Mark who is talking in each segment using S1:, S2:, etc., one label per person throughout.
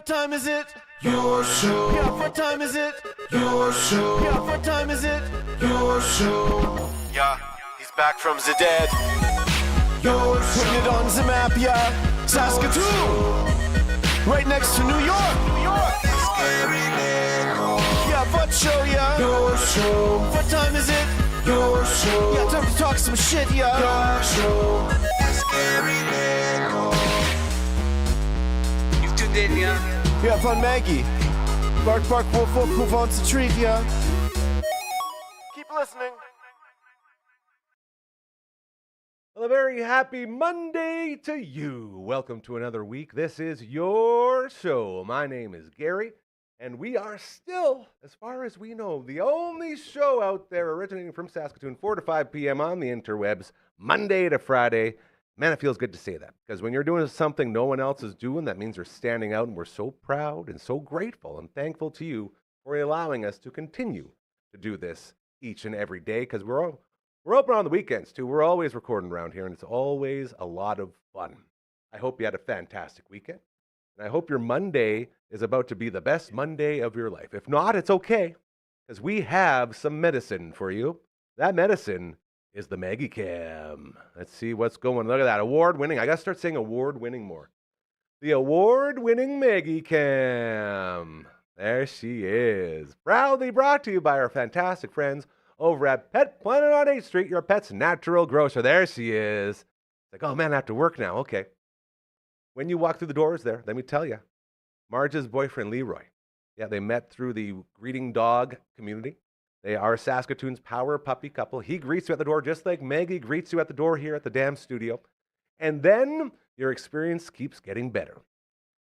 S1: what time is it? Your show. Yeah, what time is it? Your show. Yeah, what time is it? Your show. Yeah, he's back from the dead. Your show. Putting it on the map, yeah. Saskatoon. Right next to New York. New York. Yeah, what show, yeah. Your show. What time is it? Your show. Yeah, time to talk some shit, yeah. Your show.
S2: You've tuned in, yeah?
S1: Yeah, fun Maggie. Bark, bark, wolf, wolf, who wants a treat, yeah? Keep listening.
S3: Well, a very happy Monday to you. Welcome to another week. This is your show. My name is Gary, and we are still, as far as we know, the only show out there originating from Saskatoon, 4 to 5 p.m. on the interwebs, Monday to Friday. Man, it feels good to say that, because when you're doing something no one else is doing, that means you're standing out, and we're so proud and so grateful and thankful to you for allowing us to continue to do this each and every day, because we're open on the weekends, too. We're always recording around here, and it's always a lot of fun. I hope you had a fantastic weekend, and I hope your Monday is about to be the best Monday of your life. If not, it's okay, because we have some medicine for you. That medicine is the Maggie Cam. Let's see what's going. Look at that. Award-winning. I got to start saying award-winning more. The award-winning Maggie Cam. There she is. Proudly brought to you by our fantastic friends over at Pet Planet on 8th Street, your pet's natural grocer. There she is. It's like, oh man, I have to work now. Okay. When you walk through the doors there, let me tell you, Marge's boyfriend, Leroy. Yeah, they met through the greeting dog community. They are Saskatoon's power puppy couple. He greets you at the door just like Maggie greets you at the door here at the damn studio. And then your experience keeps getting better.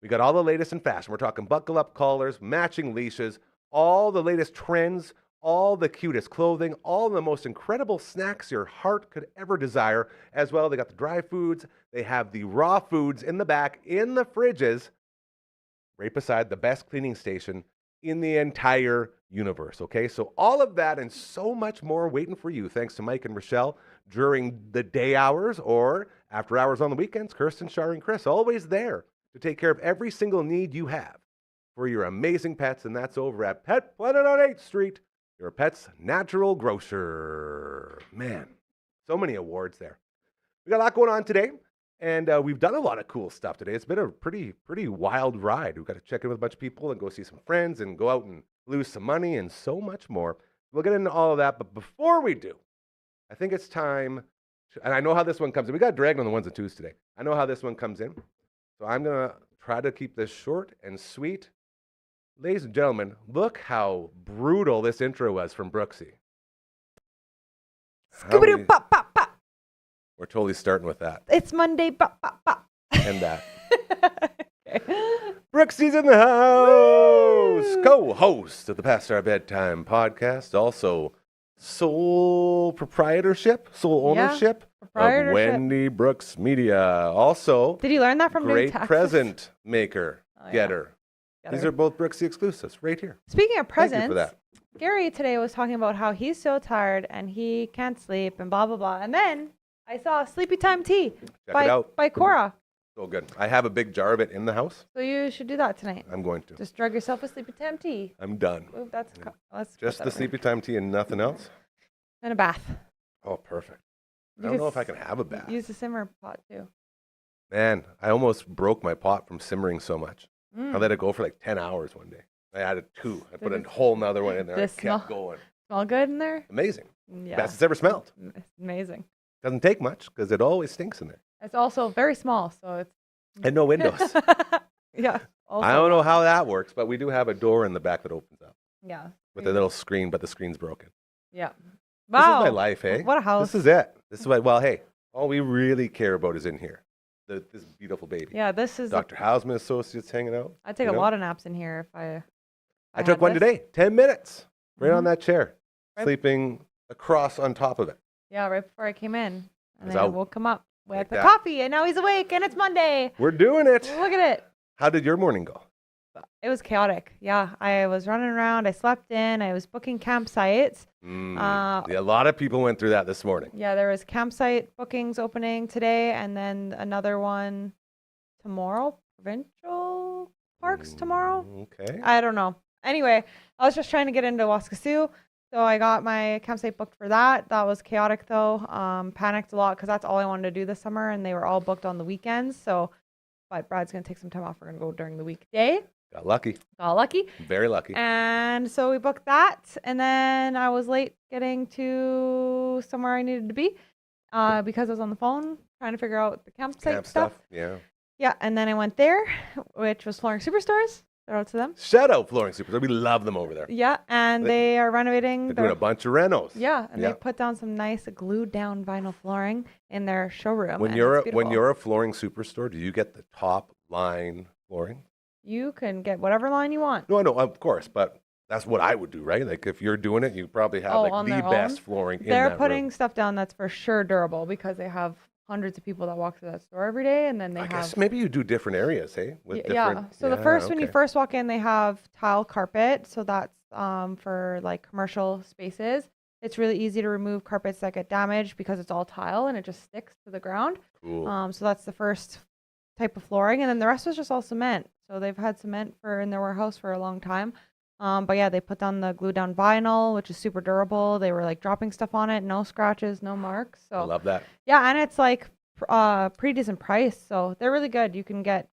S3: We got all the latest in fashion. We're talking buckle up collars, matching leashes, all the latest trends, all the cutest clothing, all the most incredible snacks your heart could ever desire. As well, they got the dry foods. They have the raw foods in the back, in the fridges, right beside the best cleaning station in the entire universe, okay? So all of that and so much more waiting for you, thanks to Mike and Rochelle during the day hours or after hours on the weekends. Kirsten, Shar, and Chris, always there to take care of every single need you have for your amazing pets, and that's over at Pet Planet on 8th Street, your pet's natural grocer. Man, so many awards there. We got a lot going on today, and we've done a lot of cool stuff today. It's been a pretty wild ride. We've got to check in with a bunch of people and go see some friends and go out and lose some money and so much more. We'll get into all of that, but before we do, I think it's time, and I know how this one comes in. We got dragged on the ones and twos today. I know how this one comes in, so I'm going to try to keep this short and sweet. Ladies and gentlemen, look how brutal this intro was from Brooksy.
S4: Scooby-Doo, pop, pop, pop.
S3: We're totally starting with that.
S4: It's Monday, pop, pop, pop.
S3: And that. Brooksy's in the house.
S4: Woo.
S3: Co-host of the Past Our Bedtime podcast. Also, sole ownership of Wendy Brooks Media. Also,
S4: did you learn that from
S3: great
S4: Texas?
S3: present maker, getter.
S4: Get
S3: These
S4: her.
S3: are both Brooksy exclusives right here.
S4: Speaking of presents,
S3: Thank you for that.
S4: Gary today was talking about how he's so tired and he can't sleep and blah, blah, blah. And then I saw Sleepy Time Tea
S3: Check it out.
S4: by Cora.
S3: So good. I have a big jar of it in the house.
S4: So you should do that tonight.
S3: I'm going to.
S4: Just drug yourself a Sleepy Time Tea.
S3: I'm done.
S4: Ooh, let's
S3: Just
S4: put
S3: the
S4: that
S3: Sleepy Time tea and nothing else?
S4: in a bath.
S3: Oh, perfect. I
S4: You
S3: don't know
S4: could
S3: if I can have a bath.
S4: Use the simmer pot too.
S3: Man, I almost broke my pot from simmering so much. I let it go for like 10 hours one day. I added 2. I put a whole nother one in there. I kept going.
S4: Smell good in there?
S3: Amazing.
S4: Yeah.
S3: Best it's ever smelled.
S4: It's amazing.
S3: Doesn't take much because it always stinks in there.
S4: It's also very small, so it's
S3: And no windows.
S4: yeah. Also,
S3: I don't know how that works, but we do have a door in the back that opens up
S4: Yeah.
S3: with a little screen, but the screen's broken.
S4: Yeah.
S3: Wow. This is my
S4: Wow.
S3: life, eh?
S4: What a house.
S3: This is it. This is what, well, hey, all we really care about is in here. This beautiful baby.
S4: Yeah, this is.
S3: Dr. Hausman Associates hanging out.
S4: I take a lot of naps in here if I.
S3: I took one today, 10 minutes, right on that chair,
S4: Right.
S3: sleeping across on top of it.
S4: Yeah, right before I came in. And
S3: Was
S4: then I
S3: out
S4: woke him up with
S3: like
S4: the
S3: that.
S4: coffee, and now he's awake, and it's Monday.
S3: We're doing it.
S4: Look at it.
S3: How did your morning go?
S4: It was chaotic. Yeah, I was running around. I slept in. I was booking campsites.
S3: Yeah, a lot of people went through that this morning.
S4: Yeah, there was campsite bookings opening today, and then another one tomorrow. Provincial parks tomorrow.
S3: Okay.
S4: I don't know. Anyway, I was just trying to get into Waskasiu. So I got my campsite booked for that. That was chaotic though. Panicked a lot because that's all I wanted to do this summer, and they were all booked on the weekends. So, but Brad's gonna take some time off. We're gonna go during the weekday.
S3: Got lucky.
S4: Got lucky.
S3: Very lucky.
S4: And so we booked that, and then I was late getting to somewhere I needed to be because I was on the phone trying to figure out the campsite
S3: Camp
S4: stuff.
S3: Yeah.
S4: Yeah, and then I went there, which was Flooring Superstores. Shout out to them.
S3: Shout out Flooring Super. We love them over there.
S4: Yeah, and they are renovating.
S3: They're doing a bunch of renos.
S4: Yeah, and they put down some nice glued down vinyl flooring in their showroom.
S3: When you're a Flooring Superstore, do you get the top line flooring?
S4: You can get whatever line you want.
S3: No, I know, of course, but that's what I would do, right? Like if you're doing it, you probably have like the best flooring in that
S4: They're putting
S3: room.
S4: stuff down that's for sure durable because they have hundreds of people that walk through that store every day, and then they
S3: I guess maybe you do different areas, hey? With different,
S4: So the first when you first walk in, they have tile carpet, so that's for like commercial spaces. It's really easy to remove carpets that get damaged because it's all tile and it just sticks to the ground.
S3: Cool.
S4: So that's the first type of flooring, and then the rest was just all cement. So they've had cement in their warehouse for a long time. But yeah, they put down the glue down vinyl, which is super durable. They were like dropping stuff on it, no scratches, no marks. So
S3: I love that.
S4: Yeah, and it's like pretty decent price. So they're really good. You can get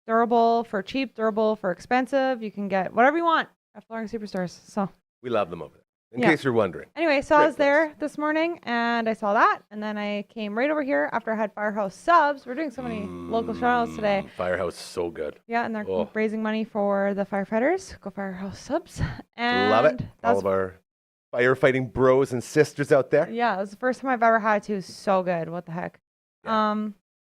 S4: durable for cheap, durable for expensive. You can get whatever you want at Flooring Superstores. So
S3: We love them over there. In case you're wondering.
S4: Anyway, so I was there this morning and I saw that, and then I came right over here after I had Firehouse subs. We're doing so many local shout outs today.
S3: Firehouse is so good.
S4: Yeah, and they're raising money for the firefighters. Go Firehouse subs. And
S3: love it. All of our firefighting bros and sisters out there.
S4: Yeah, it was the first time I've ever had to. So good. What the heck?
S3: Yeah.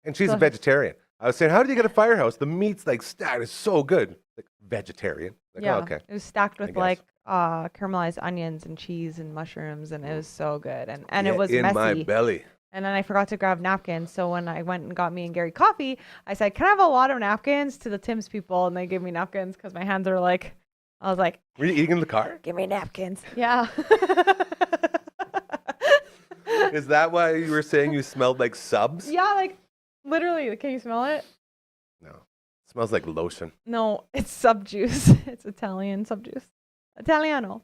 S3: And she's a vegetarian. I was saying, how did you get a Firehouse? The meat's like stacked. It's so good. Like vegetarian. Like,
S4: yeah.
S3: Oh, okay.
S4: It was stacked with like caramelized onions and cheese and mushrooms, and it was so good. And it was
S3: in
S4: messy.
S3: my belly.
S4: And then I forgot to grab napkins. So when I went and got me and Gary coffee, I said, "Can I have a lot of napkins?" to the Tim's people, and they gave me napkins because my hands are like, I was like,
S3: were you eating in the car?
S4: "Give me napkins." Yeah.
S3: Is that why you were saying you smelled like subs?
S4: Yeah, like literally. Can you smell it?
S3: No. It smells like lotion.
S4: No, it's sub juice. It's Italian sub juice. Italiano.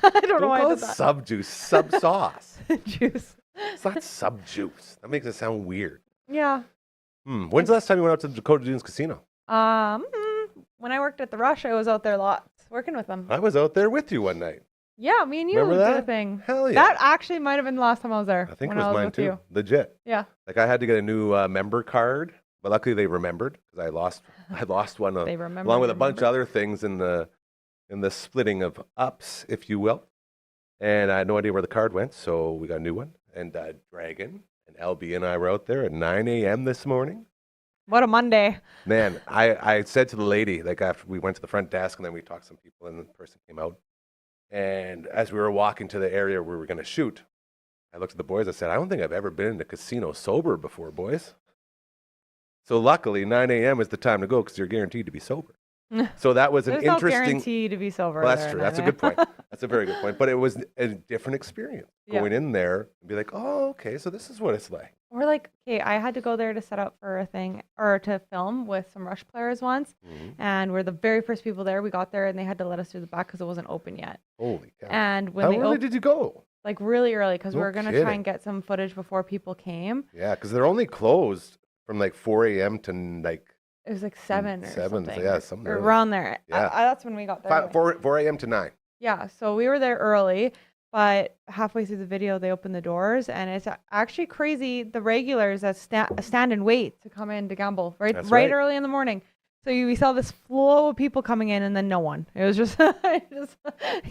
S4: I don't know why I did that.
S3: Sub juice, sub sauce.
S4: Juice.
S3: It's not sub juice. That makes it sound weird.
S4: Yeah.
S3: When's the last time you went out to the Dakota Dunes Casino?
S4: When I worked at the Rush, I was out there lots working with them.
S3: I was out there with you one night.
S4: Yeah, me and you
S3: Remember
S4: did
S3: that?
S4: a thing.
S3: Hell yeah.
S4: That actually might have been the last time I was there.
S3: I think it
S4: when
S3: was mine
S4: with
S3: too.
S4: you.
S3: Legit.
S4: Yeah.
S3: Like I had to get a new member card, but luckily they remembered because I lost one
S4: They remembered,
S3: along with a bunch of other things in the splitting of ups, if you will. And I had no idea where the card went, so we got a new one. And Dragon and LB and I were out there at 9 a.m. this morning.
S4: What a Monday.
S3: Man, I said to the lady, like after we went to the front desk and then we talked to some people and the person came out. And as we were walking to the area where we were going to shoot, I looked at the boys. I said, I don't think I've ever been in a casino sober before, boys. So luckily, 9 a.m. is the time to go because you're guaranteed to be sober. So that was an
S4: There's
S3: interesting.
S4: no guarantee to be sober.
S3: Well, that's true. That's a good point. That's a very good point. But it was a different experience going in there and be like, oh, okay, so this is what it's like.
S4: Or like, okay, I had to go there to set up for a thing or to film with some Rush players once. And we're the very first people there. We got there and they had to let us through the back because it wasn't open yet.
S3: Holy cow.
S4: And when
S3: How
S4: they
S3: early did you go?
S4: Like really early because we
S3: No
S4: were going to try
S3: kidding.
S4: and get some footage before people came.
S3: Yeah, because they're only closed from like 4 a.m. to like
S4: It was like 7 or
S3: 7,
S4: something.
S3: yeah, something
S4: or
S3: early.
S4: around there.
S3: Yeah.
S4: That's when we got there.
S3: 4 a.m. to 9.
S4: Yeah, so we were there early, but halfway through the video, they opened the doors, and it's actually crazy. The regulars that stand and wait to come in to gamble
S3: That's right.
S4: early in the morning. So we saw this flow of people coming in, and then no one. It was just, yeah,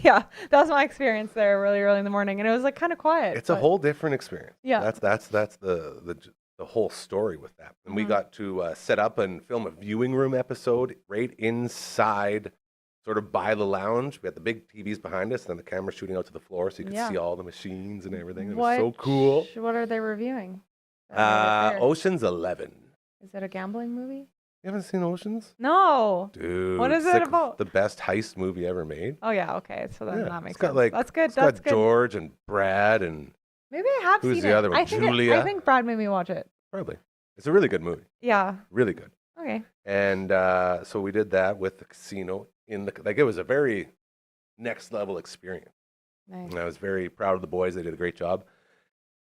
S4: that was my experience there really early in the morning, and it was like kind of quiet.
S3: It's a whole different experience.
S4: Yeah.
S3: That's the whole story with that. And we got to set up and film a viewing room episode right inside, sort of by the lounge. We had the big TVs behind us, and then the camera shooting out to the floor, so you could see all the machines and everything. It was so cool.
S4: What are they reviewing?
S3: Ocean's 11.
S4: Is it a gambling movie?
S3: You haven't seen Oceans?
S4: No.
S3: Dude.
S4: What is
S3: it's
S4: it
S3: like
S4: about?
S3: the best heist movie ever made.
S4: Oh, yeah, okay. So then
S3: Yeah,
S4: that makes
S3: it's got
S4: sense.
S3: like,
S4: That's good.
S3: It's
S4: That's
S3: got
S4: good.
S3: George and Brad and
S4: Maybe I have
S3: Who's
S4: seen
S3: the
S4: it.
S3: other one?
S4: I think
S3: Julia?
S4: I think Brad made me watch it.
S3: probably. It's a really good movie.
S4: Yeah.
S3: Really good.
S4: Okay.
S3: And so we did that with the casino it was a very next level experience.
S4: Nice.
S3: And I was very proud of the boys. They did a great job.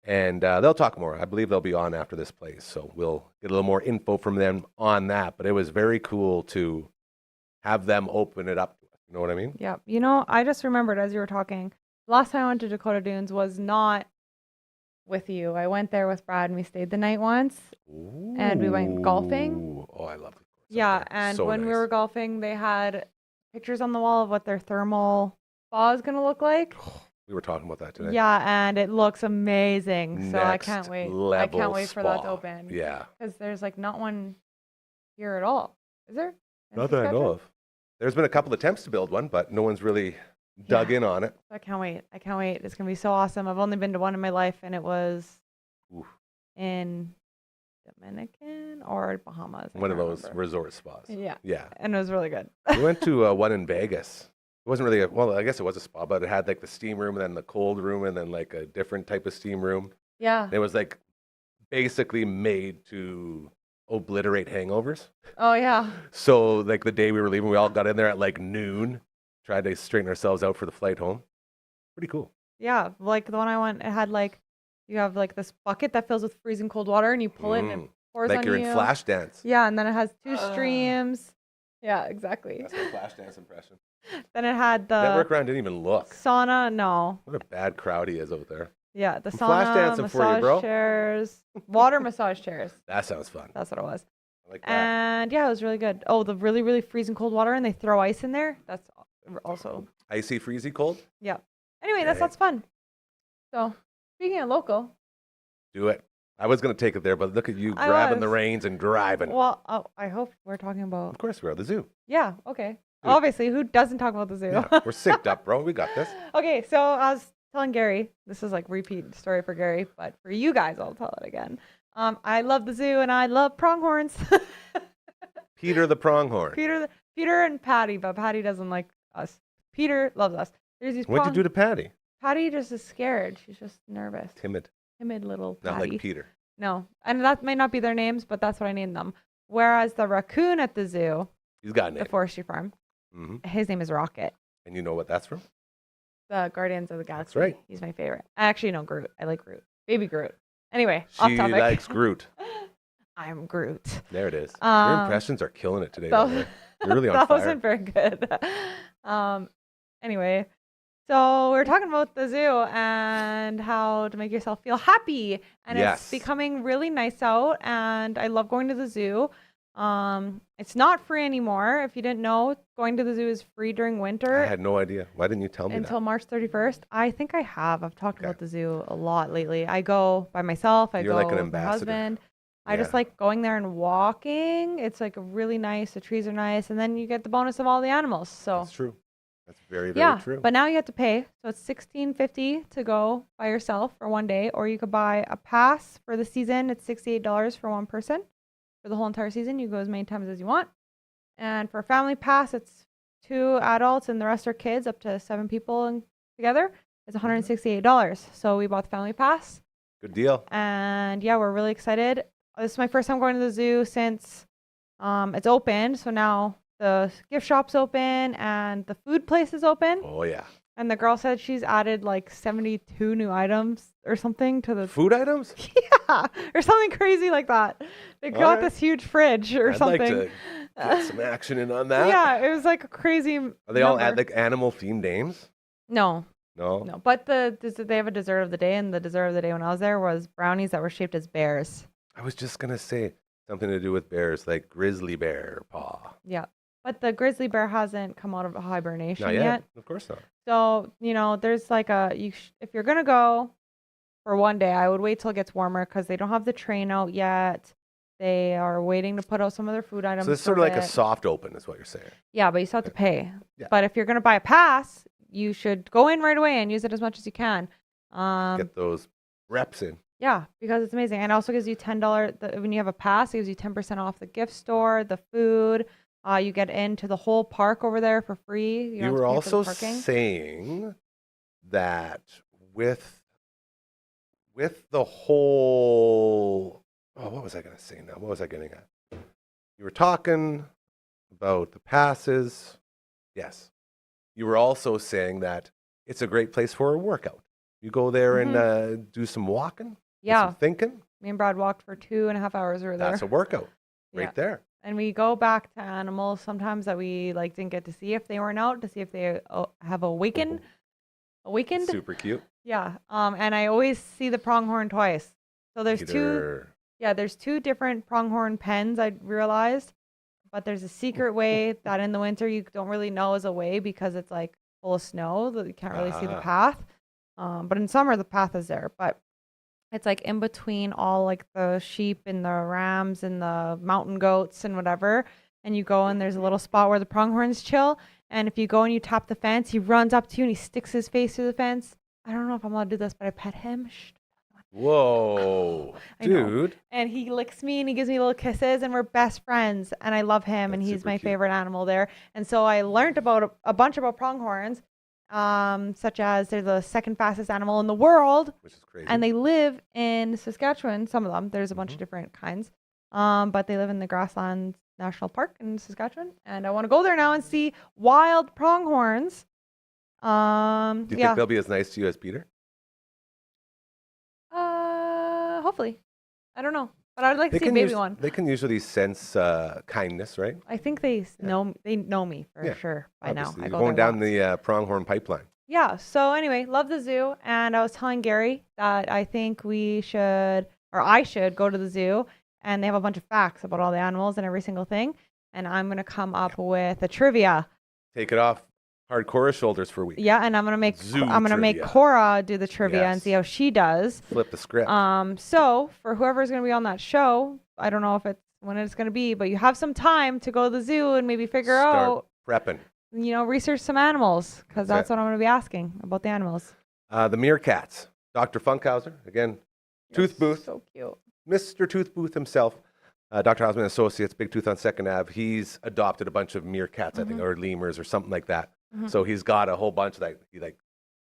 S3: And they'll talk more. I believe they'll be on after this place. So we'll get a little more info from them on that. But it was very cool to have them open it up to us. You know what I mean?
S4: Yeah. You know, I just remembered as you were talking, last time I went to Dakota Dunes was not with you. I went there with Brad and we stayed the night once and we went golfing.
S3: Ooh. Oh, I love it.
S4: Yeah. And
S3: So
S4: when we
S3: nice.
S4: were golfing, they had pictures on the wall of what their thermal spa is going to look like.
S3: We were talking about that today.
S4: Yeah, and it looks amazing. So I
S3: Next
S4: can't wait. I
S3: level
S4: can't wait for that to
S3: spa.
S4: open.
S3: Yeah.
S4: Because there's like not one here at all. Is there? In
S3: Not that I know
S4: Saskatchewan?
S3: of. There's been a couple attempts to build one, but no one's really dug in on it.
S4: I can't wait. I can't wait. It's going to be so awesome. I've only been to one in my life, and it was
S3: Oof.
S4: in Dominican or Bahamas. I
S3: One of
S4: can't
S3: those
S4: remember.
S3: resort spas.
S4: Yeah.
S3: Yeah.
S4: And it was really good.
S3: We went to one in Vegas. It wasn't really well, I guess it was a spa, but it had like the steam room and then the cold room and then like a different type of steam room.
S4: Yeah.
S3: And it was like basically made to obliterate hangovers.
S4: Oh, yeah.
S3: So like the day we were leaving, we all got in there at like noon, tried to straighten ourselves out for the flight home. Pretty cool.
S4: Yeah. Like the one I went, it had like, you have like this bucket that fills with freezing cold water and you pull it and it pours
S3: Like
S4: on
S3: you're
S4: you.
S3: in flash dance.
S4: Yeah. And then it has two streams. Yeah, exactly.
S3: That's my flash dance impression.
S4: Then it had the
S3: Network Round didn't even look.
S4: sauna. No.
S3: What a bad crowd he is out there.
S4: Yeah, the
S3: I'm flash
S4: sauna,
S3: dancing for you,
S4: massage
S3: bro.
S4: chairs, water massage chairs.
S3: That sounds fun.
S4: That's what it was.
S3: I like that.
S4: And yeah, it was really good. Oh, the really, really freezing cold water and they throw ice in there. That's also,
S3: Icy, freezy, cold?
S4: yeah. Anyway, that's
S3: Dang.
S4: lots of fun. So, speaking of local,
S3: Do it. I was going to take it there, but look at you
S4: I
S3: grabbing the
S4: was.
S3: reins and driving.
S4: well, oh, I hope we're talking about,
S3: Of course, we're at the zoo.
S4: yeah, okay.
S3: Dude.
S4: Obviously, who doesn't talk about the zoo?
S3: Yeah, we're synced up, bro. We got this.
S4: Okay, so I was telling Gary, this is like repeat story for Gary, but for you guys, I'll tell it again. I love the zoo and I love pronghorns.
S3: Peter the pronghorn.
S4: Peter and Patty, but Patty doesn't like us. Peter loves us. There's these
S3: What'd you do to Patty?
S4: Patty just is scared. She's just nervous.
S3: Timid.
S4: Timid little
S3: Not
S4: Patty.
S3: like Peter.
S4: No, and that may not be their names, but that's what I named them. Whereas the raccoon at the zoo,
S3: He's got a
S4: the
S3: name.
S4: forestry farm, his name is Rocket.
S3: And you know what that's from?
S4: The Guardians of the Galaxy.
S3: right.
S4: He's my favorite. I actually know Groot. I like Groot. Baby Groot. Anyway, off
S3: She
S4: topic.
S3: likes Groot.
S4: I'm Groot.
S3: There it is. Your impressions are killing it today. by the way. You're really on
S4: that
S3: fire.
S4: wasn't very good. Anyway, so we're talking about the zoo and how to make yourself feel happy. And
S3: Yes.
S4: it's becoming really nice out. And I love going to the zoo. It's not free anymore. If you didn't know, going to the zoo is free during winter
S3: I had no idea. Why didn't you tell me
S4: until
S3: that?
S4: March 31st. I think I have. I've talked
S3: Okay.
S4: about the zoo a lot lately. I go by myself. I
S3: You're
S4: go
S3: like an
S4: with my
S3: ambassador.
S4: husband. I just
S3: Yeah.
S4: like going there and walking. It's like really nice. The trees are nice, and then you get the bonus of all the animals. So
S3: That's true. That's very, very
S4: yeah,
S3: true.
S4: but now you have to pay. So it's $16.50 to go by yourself for one day, or you could buy a pass for the season. It's $68 for one person for the whole entire season. You go as many times as you want. And for a family pass, it's 2 adults and the rest are kids, up to 7 people and together. It's $168. So we bought the family pass,
S3: Good deal.
S4: and yeah, we're really excited. This is my first time going to the zoo since it's open. So now the gift shop's open and the food place is open.
S3: Oh, yeah.
S4: And the girl said she's added like 72 new items or something to the
S3: Food items?
S4: yeah, or something crazy like that. They got
S3: Alright.
S4: this huge fridge or
S3: I'd
S4: something.
S3: like to get some action in on that.
S4: Yeah, it was like a crazy.
S3: Are they all
S4: number.
S3: like animal themed names?
S4: No,
S3: No.
S4: no. But they have a dessert of the day, and the dessert of the day when I was there was brownies that were shaped as bears.
S3: I was just gonna say something to do with bears, like grizzly bear paw.
S4: Yeah, but the grizzly bear hasn't come out of hibernation
S3: Not yet. Of course not.
S4: So there's like if you're gonna go for one day, I would wait till it gets warmer because they don't have the train out yet. They are waiting to put out some of their food items.
S3: So it's
S4: for
S3: sort of like a
S4: bit.
S3: soft open, is what you're saying.
S4: Yeah, but you still have to pay.
S3: Yeah.
S4: But if you're gonna buy a pass, you should go in right away and use it as much as you can.
S3: Get those reps in.
S4: Yeah, because it's amazing. And it also gives you $10 when you have a pass. It gives you 10% off the gift store, the food. You get into the whole park over there for free. You, don't
S3: You
S4: have to
S3: were
S4: pay for the
S3: also
S4: parking.
S3: saying that with the whole what was I gonna say now? What was I getting at? You were talking about the passes. Yes. You were also saying that it's a great place for a workout. You go there and do some walking, do
S4: Yeah.
S3: some thinking.
S4: Me and Brad walked for 2.5 hours. We were there.
S3: That's a workout
S4: Yeah.
S3: right there.
S4: And we go back to animals sometimes that we like didn't get to see if they weren't out, to see if they have awakened.
S3: Super cute.
S4: Yeah. And I always see the pronghorn twice. So there's there's two different pronghorn pens, I realized. But there's a secret way that in the winter you don't really know is a way because it's like full of snow that you can't really see the path. But in summer the path is there. But it's like in between all like the sheep and the rams and the mountain goats and whatever. And you go and there's a little spot where the pronghorns chill. And if you go and you tap the fence, he runs up to you and he sticks his face through the fence. I don't know if I'm allowed to do this, but I pet him. Shh.
S3: Whoa, dude.
S4: And he licks me and he gives me little kisses and we're best friends. And I love him and he's my favorite animal there. And so I learned about a bunch about pronghorns, such as they're the second fastest animal in the world.
S3: Which is crazy.
S4: And they live in Saskatchewan, some of them. There's a bunch of different kinds. But they live in the Grasslands National Park in Saskatchewan. And I want to go there now and see wild pronghorns.
S3: Do you think they'll be as nice to you as Peter?
S4: Hopefully. I don't know. But I'd like to see a baby one.
S3: They can usually sense kindness, right?
S4: I think they know me for sure by now.
S3: You're going down the pronghorn pipeline.
S4: Yeah. So anyway, love the zoo. And I was telling Gary that I think we should, or I should go to the zoo, and they have a bunch of facts about all the animals and every single thing. And I'm going to come up with a trivia.
S3: Take it off hardcore shoulders for a week.
S4: Yeah, and I'm gonna make Cora do the trivia and see how she does.
S3: Flip the script.
S4: So for whoever's gonna be on that show, I don't know if it's when it's gonna be, but you have some time to go to the zoo and maybe figure out
S3: prepping.
S4: Research some animals, because that's what I'm gonna be asking about the animals.
S3: The meerkats. Dr. Funkhauser, again, Tooth Booth.
S4: So cute.
S3: Mr. Tooth Booth himself. Dr. Hausman Associates, Big Tooth on 2nd Ave. He's adopted a bunch of meerkats, I think, or lemurs or something like that. So he's got a whole bunch that he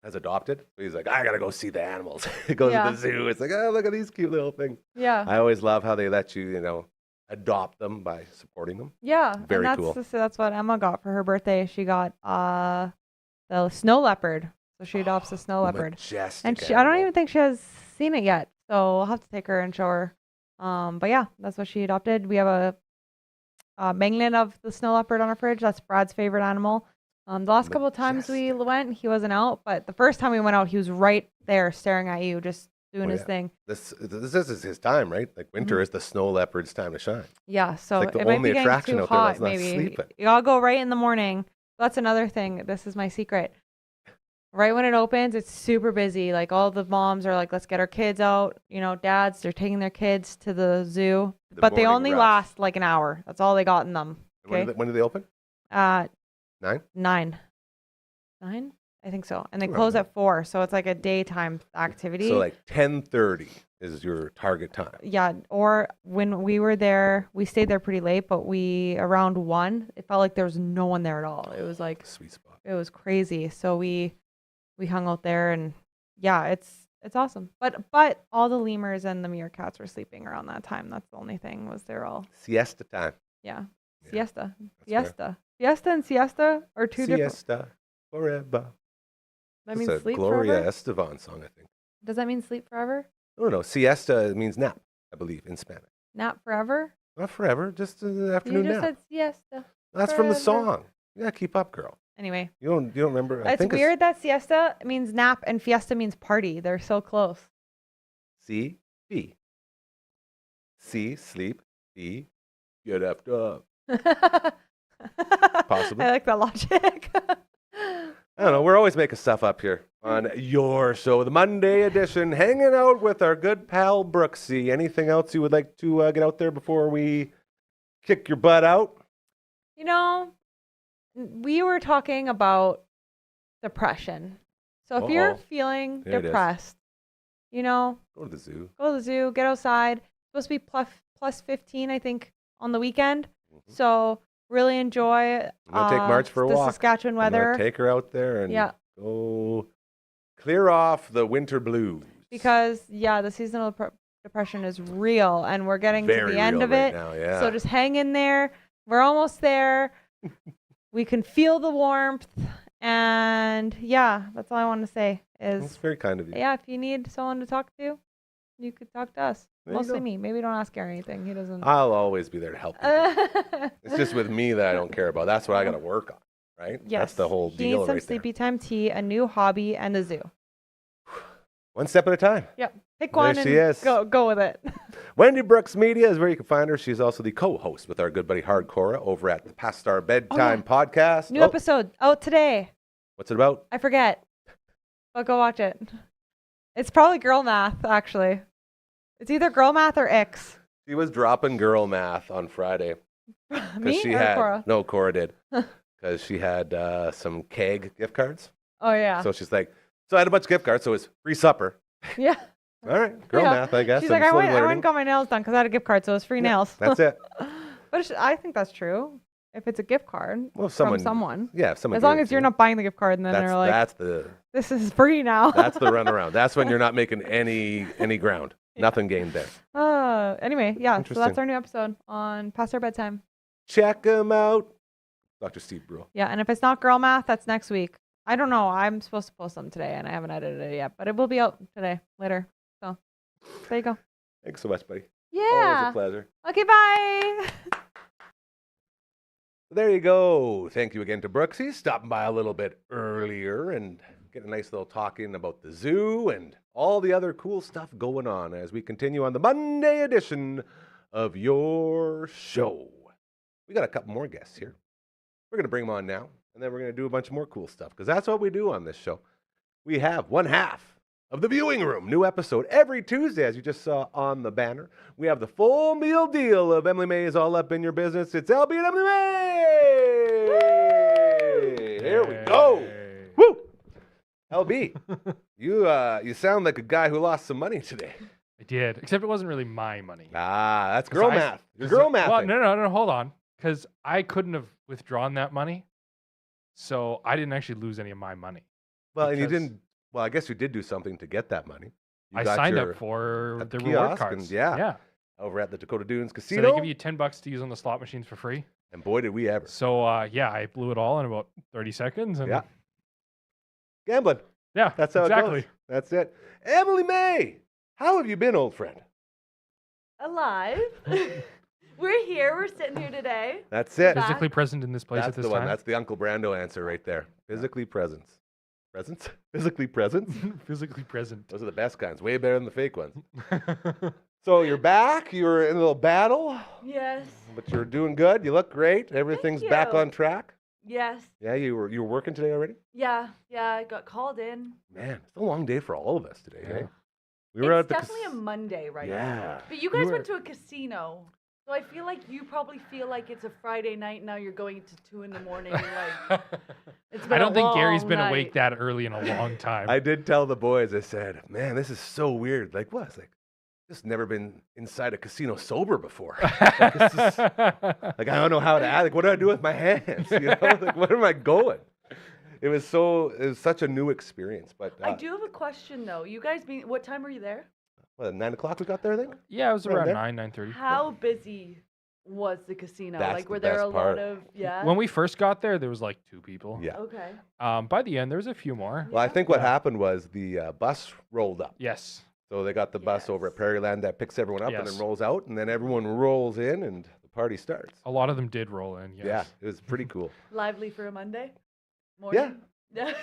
S3: has adopted. So he's like, I gotta go see the animals. He goes to the zoo. It's like, oh, look at these cute little things.
S4: Yeah.
S3: I always love how they let you, adopt them by supporting them.
S4: Yeah.
S3: Very
S4: and
S3: cool.
S4: That's what Emma got for her birthday. She got the snow leopard. So she adopts a snow leopard.
S3: Majestic
S4: And I don't even think she has seen it yet. So I'll have to take her and show her. But yeah, that's what she adopted. We have a mangling of the snow leopard on our fridge. That's Brad's favorite animal. The last couple of times we went, he wasn't out, but the first time we went out, he was right there staring at you, just doing his thing.
S3: This is his time, right? Like winter is the snow leopard's time to shine.
S4: Yeah, so
S3: it's like the
S4: it might
S3: only
S4: be
S3: attraction
S4: too
S3: out there
S4: hot,
S3: that's not
S4: maybe.
S3: sleeping.
S4: You gotta go right in the morning. That's another thing. This is my secret. Right when it opens, it's super busy. Like all the moms are like, let's get our kids out. Dads, they're taking their kids to the zoo, but they only last like an hour. That's all they got in them. Okay.
S3: When do they open?
S4: 9?
S3: 9?
S4: 9? I think so. And they close at 4, so it's like a daytime activity.
S3: So like 10:30 is your target time.
S4: Yeah, or when we were there, we stayed there pretty late, but around 1, it felt like there was no one there at all. It was like
S3: sweet spot.
S4: It was crazy. So we hung out there, and yeah, it's awesome. But all the lemurs and the meerkats were sleeping around that time. That's the only thing, was they're all
S3: siesta time.
S4: Yeah. Siesta. Siesta and siesta are two different.
S3: Siesta forever.
S4: That means sleep
S3: Gloria
S4: forever?
S3: Estefan song, I think.
S4: Does that mean sleep forever?
S3: No. Siesta means nap, I believe, in Spanish.
S4: Nap forever?
S3: Not forever, just an afternoon
S4: You just
S3: nap.
S4: said siesta.
S3: That's from the song. You gotta keep up, girl.
S4: Anyway.
S3: You don't remember?
S4: It's weird that siesta means nap and fiesta means party. They're so close.
S3: C, B. C, sleep. B, get effed up. Possibly.
S4: I like that logic.
S3: I don't know. We're always making stuff up here on your show, the Monday edition, hanging out with our good pal Brooksy. Anything else you would like to get out there before we kick your butt out?
S4: We were talking about depression. So if you're feeling depressed,
S3: go to the zoo.
S4: Go to the zoo, get outside. It's supposed to be plus 15, I think, on the weekend. Mm-hmm. So really enjoy
S3: take March for a walk.
S4: The Saskatchewan weather.
S3: Take her out there and go clear off the winter blues.
S4: Because, the seasonal depression is real, and we're getting to
S3: Very
S4: the end
S3: real
S4: of
S3: right
S4: it.
S3: now, yeah.
S4: So just hang in there. We're almost there. We can feel the warmth. And yeah, that's all I want to say
S3: That's
S4: is,
S3: very kind of you.
S4: yeah, if you need someone to talk to, you could talk to us.
S3: There you
S4: Mostly
S3: go.
S4: me. Maybe don't ask Gary anything. He doesn't.
S3: I'll always be there to help you. It's just with me that I don't care about. That's what I got to work on, right?
S4: Yes.
S3: That's the whole
S4: He
S3: deal
S4: needs some
S3: right there.
S4: sleepy time tea, a new hobby, and the zoo.
S3: One step at a time.
S4: Yep. Pick
S3: There
S4: one
S3: she
S4: and
S3: is.
S4: go with it.
S3: Wendy Brooks Media is where you can find her. She's also the co-host with our good buddy Hardcore over at the Past Our Bedtime podcast.
S4: New episode out today.
S3: What's it about?
S4: I forget. But go watch it. It's probably girl math, actually. It's either girl math or X.
S3: She was dropping girl math on Friday.
S4: Me
S3: She
S4: or
S3: had,
S4: Cora?
S3: No, Cora did. Because she had some keg gift cards.
S4: Oh, yeah.
S3: So she's like, so I had a bunch of gift cards, so it's free supper.
S4: Yeah.
S3: All right, girl
S4: Yeah.
S3: math, I guess.
S4: She's
S3: I'm
S4: like, I
S3: slowly
S4: went
S3: learning.
S4: and got my nails done because I had a gift card, so it was free
S3: Yeah,
S4: nails.
S3: That's it.
S4: But I think that's true. If it's a gift card
S3: Well,
S4: from someone.
S3: Yeah, if someone
S4: As long
S3: gave it
S4: as
S3: to
S4: you're
S3: you.
S4: not buying the gift card and then they're like,
S3: that's the
S4: this is free now.
S3: that's the runaround. That's when you're not making any ground. Nothing gained there.
S4: Anyway, yeah. So
S3: Interesting.
S4: that's our new episode on Past Our Bedtime.
S3: Check them out, Dr. Steve Brule.
S4: Yeah, and if it's not girl math, that's next week. I don't know. I'm supposed to post them today, and I haven't edited it yet, but it will be out today, later. So there you go.
S3: Thanks so much, buddy.
S4: Yeah.
S3: Always a pleasure.
S4: Okay, bye.
S3: There you go. Thank you again to Brooksy, stopping by a little bit earlier and getting a nice little talk in about the zoo and all the other cool stuff going on as we continue on the Monday edition of your show. We got a couple more guests here. We're going to bring them on now, and then we're going to do a bunch more cool stuff because that's what we do on this show. We have one half of The Viewing Room, new episode every Tuesday, as you just saw on the banner. We have the full meal deal of Emily May is all up in your business. It's LB and Emily May. Here we go. Woo! LB, you sound like a guy who lost some money today.
S2: I did, except it wasn't really my money.
S3: Ah, that's girl
S2: I-
S3: math. You're girl math.
S2: Well, no, hold on. Because I couldn't have withdrawn that money. So I didn't actually lose any of my money.
S3: Well, and you
S2: because-
S3: didn't. Well, I guess you did do something to get that money. You
S2: I
S3: got
S2: signed
S3: your-
S2: up for
S3: at
S2: the
S3: the
S2: reward
S3: kiosk
S2: cards.
S3: and- yeah.
S2: Yeah.
S3: over at the Dakota Dunes
S2: So
S3: Casino.
S2: they give you $10 to use on the slot machines for free.
S3: And boy, did we ever.
S2: So yeah, I blew it all in about 30 seconds. And
S3: Yeah. Gambling.
S2: yeah,
S3: That's how
S2: exactly.
S3: it goes. That's it. Emily May, how have you been, old friend?
S5: Alive. We're here. We're sitting here today.
S3: That's it.
S5: Back.
S2: Physically present in this place
S3: That's
S2: at this
S3: the one.
S2: time.
S3: That's the Uncle Brando answer right there. Physically present. Presence? Physically present?
S2: Physically present.
S3: Those are the best kinds. Way better than the fake ones. So you're back. You were in a little battle,
S5: Yes.
S3: but you're doing good. You look great. Everything's back
S5: you.
S3: on track.
S5: Yes.
S3: Yeah, you were working today already?
S5: Yeah. Yeah. I got called in.
S3: Man, it's a long day for all of us today.
S2: Yeah.
S3: Hey? We were
S5: It's
S3: at the
S5: definitely a Monday right now.
S3: Yeah.
S5: But you
S2: We
S5: guys
S2: were-
S5: went to a casino. So I feel like you probably feel like it's a Friday night and now you're going to 2 in the morning. Like it's been
S2: I don't
S5: a
S2: think Gary's
S5: long
S2: been
S5: night.
S2: awake that early in a long time.
S3: I did tell the boys, I said, man, this is so weird. Like, what? It's like, just never been inside a casino sober before. Like, this is- like, I don't know how to act. Like, what do I do with my hands? You know, like, where am I going? It was such a new experience. But
S5: I do have a question though. You guys being what time were you there?
S3: what, 9 o'clock we got there, I think?
S2: Yeah, it was
S3: Around
S2: around
S3: there?
S2: 9:30.
S5: How busy was the casino?
S3: That's
S5: like
S3: the
S5: were there
S3: best
S5: a
S3: part.
S5: lot of yeah?
S2: When we first got there was like 2 people.
S3: Yeah.
S5: Okay.
S2: By the end, there was a few more.
S3: Well, I think what
S2: Yeah.
S3: happened was the bus rolled up.
S2: Yes.
S3: So they got the bus over at
S5: Yes.
S3: Prairieland that picks everyone up and then
S2: Yes.
S3: rolls out, and then everyone rolls in and the party starts.
S2: A lot of them did roll in. Yes.
S3: Yeah, it was pretty cool.
S5: Lively for a Monday morning. Yeah.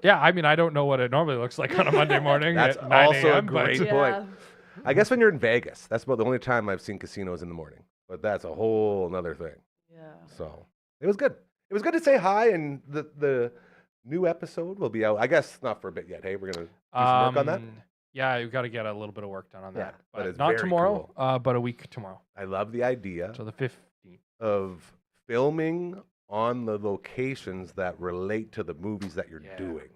S2: Yeah, I mean, I don't know what it normally looks like on a Monday morning
S3: That's
S2: at 9
S3: also a
S2: a.m.,
S3: great
S2: but
S3: point. I guess when you're in Vegas, that's about the only time I've seen casinos in the morning. But that's a whole another thing.
S5: Yeah.
S3: So it was good. It was good to say hi, and the new episode will be out. I guess not for a bit yet. Hey, we're gonna do some work on that.
S2: Yeah, we've got to get a little bit of work done on
S3: Yeah,
S2: that.
S3: but
S2: But
S3: it's
S2: not
S3: very
S2: tomorrow,
S3: cool.
S2: but a week tomorrow.
S3: I love the idea
S2: So the 15th.
S3: of filming on the locations that relate to the movies that you're
S2: Yeah.
S3: doing.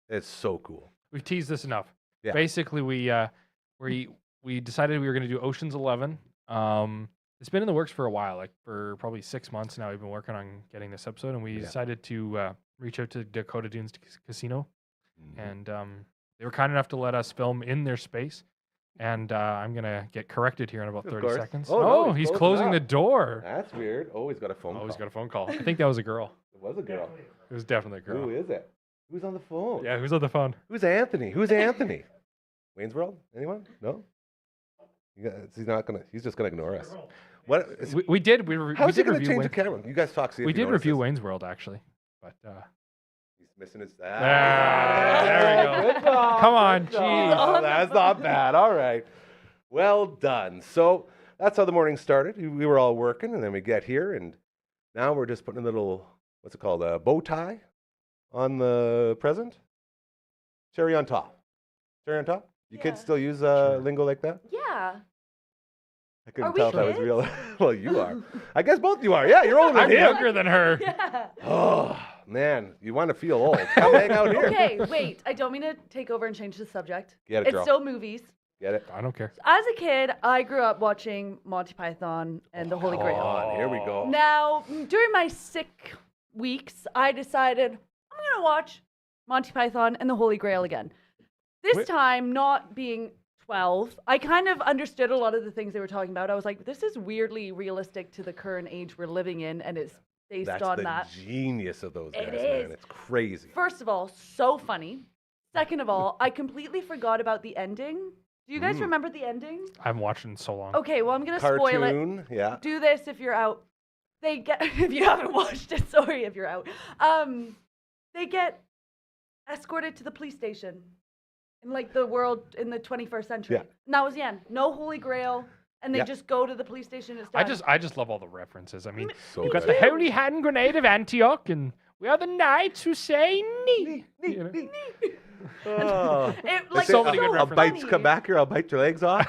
S3: It's so cool.
S2: We've teased this enough.
S3: Yeah.
S2: Basically, we decided we were going to do Ocean's 11. It's been in the works for a while, like for probably 6 months now. We've been working on getting this episode, and we
S3: Yeah.
S2: decided to reach out to Dakota Dunes Casino,
S3: Mhm.
S2: and they were kind enough to let us film in their space. And I'm going to get corrected here in about
S3: Of
S2: 30
S3: course.
S2: seconds.
S3: Oh, no,
S2: he's
S3: he's
S2: closing
S3: closing
S2: the
S3: up.
S2: door.
S3: That's weird. Oh, he's got a phone call.
S2: He's got a phone call. I think that was a girl.
S3: It was a girl.
S2: It was definitely a girl.
S3: Who is it? Who's on the phone?
S2: Yeah, who's on the phone?
S3: Who's Anthony? Who's Anthony? Wayne's World? Anyone? No? He's just gonna ignore us. What?
S2: We did. We
S3: How's he
S2: did
S3: gonna
S2: review
S3: change
S2: Wayne-
S3: the camera? You guys talk. See if
S2: We
S3: he
S2: did
S3: notices.
S2: review Wayne's World actually, but
S3: He's missing his.
S2: there we go.
S3: Good job.
S2: Come on,
S3: Good job.
S2: jeez.
S3: That's not bad. All right. Well done. So that's how the morning started. We were all working, and then we get here, and now we're just putting a little, what's it called, a bow tie on the present. Cherry on top. Cherry on top. You kids
S5: Yeah.
S3: still use lingo like that?
S5: Yeah.
S3: I couldn't
S5: Are we
S3: tell if that was
S5: kids?
S3: real. Well, you are. I guess both you are. Yeah, you're older than
S2: I'm
S3: him.
S2: younger than her.
S5: Yeah.
S3: Oh, man. You want to feel old. Come hang out here.
S5: Okay, wait. I don't mean to take over and change the subject.
S3: Get it,
S5: It's
S3: girl.
S5: still movies.
S3: Get it?
S2: I don't care.
S5: As a kid, I grew up watching Monty Python and the Holy
S3: Come
S5: Grail.
S3: on, here we go.
S5: Now, during my sick weeks, I decided I'm going to watch Monty Python and the Holy Grail again. This
S2: Wait.
S5: time, not being 12, I kind of understood a lot of the things they were talking about. I was like, this is weirdly realistic to the current age we're living in, and it's based
S3: That's
S5: on
S3: the
S5: that.
S3: genius of those guys,
S5: It
S3: man.
S5: is.
S3: It's crazy.
S5: First of all, so funny. Second of all, I completely forgot about the ending. Do you guys remember the ending?
S2: I haven't watched it in so long.
S5: Okay, well, I'm going to spoil it.
S3: Cartoon, yeah.
S5: Do this if you're out. They get if you haven't watched it. Sorry if you're out. They get escorted to the police station in like the world in the 21st century.
S3: Yeah.
S5: And that was the end. No Holy Grail, and they
S3: Yeah.
S5: just go to the police station. It's done.
S2: I just love all the references. I mean,
S3: So
S2: we've got
S3: good.
S2: the Holy Hand Grenade of Antioch, and we are the knights who say nee. You know?
S3: Oh.
S5: It, like,
S2: so many good
S3: I'll bite,
S5: funny.
S3: come back here, I'll bite your legs off.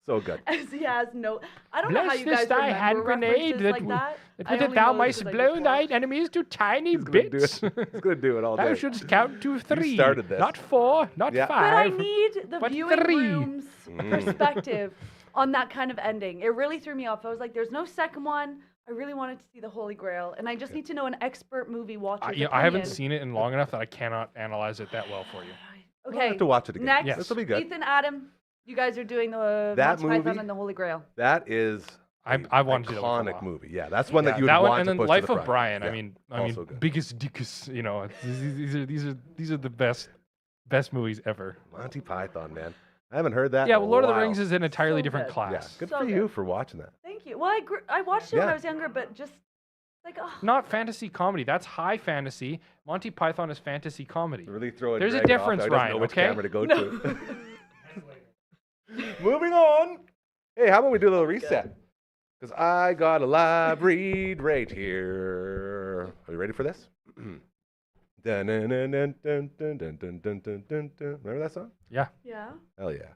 S3: So good.
S5: As he has no. I don't know how
S2: Bless
S5: you
S2: this
S5: guys
S2: thy
S5: remember
S2: hand grenade
S5: references
S2: that
S5: like
S2: w-
S5: that.
S2: That
S5: I
S2: with it
S5: only
S2: thou
S5: know
S2: mightst
S5: because I
S2: blow
S5: just
S2: thine
S5: watched.
S2: enemies to tiny
S3: He's gonna do
S2: bits.
S3: it. He's gonna do it all
S2: Thou
S3: day.
S2: shouldst count to 3.
S3: started this.
S2: Not 4, not
S3: Yeah.
S2: 5.
S5: But I need the
S2: but
S5: viewing
S2: 3.
S5: room's perspective on that kind of ending. It really threw me off. I was like, there's no second one. I really wanted to see the Holy Grail, and I just need to know an expert movie watcher's
S2: I haven't
S5: opinion.
S2: seen it in long enough that I cannot analyze it that well for you.
S3: I'll
S5: Okay,
S3: have to watch it again.
S5: next,
S2: Yes.
S3: This will be good.
S5: Ethan, Adam, you guys are doing the
S3: That
S5: Monty Python
S3: movie-
S5: and the Holy Grail.
S3: That is
S2: I wanted to do that one for a
S3: iconic
S2: while.
S3: movie. Yeah, that's one that
S2: Yeah,
S3: you would
S2: that
S3: want
S2: one, and
S3: to
S2: then
S3: push
S2: Life
S3: to the
S2: of
S3: front.
S2: Brian.
S3: Yeah,
S2: I mean,
S3: also good.
S2: biggest dickus. You know, these are the best movies ever.
S3: Monty Python, man. I haven't heard that.
S2: Yeah,
S3: in a
S2: well, Lord of the
S3: while.
S2: Rings is an entirely
S5: So
S2: different
S5: good.
S3: Yeah,
S2: class.
S3: good
S5: So
S3: for
S5: good.
S3: you for watching that.
S5: Thank you. Well, I watched it when
S3: Yeah.
S5: I was younger, but just like, oh,
S2: Not fantasy comedy. That's high fantasy. Monty Python is fantasy comedy.
S3: Really throwing.
S2: There's a
S3: Dragon off
S2: difference,
S3: there. He doesn't
S2: Ryan,
S3: know which
S2: okay?
S3: camera to go to. Moving on. Hey, how about we do a little reset? Because I got a live read right here. Are you ready for this? Dun, dun, dun, dun, dun, dun, dun, dun, dun, dun, dun, dun. Remember that song?
S2: Yeah.
S5: yeah.
S3: Hell yeah.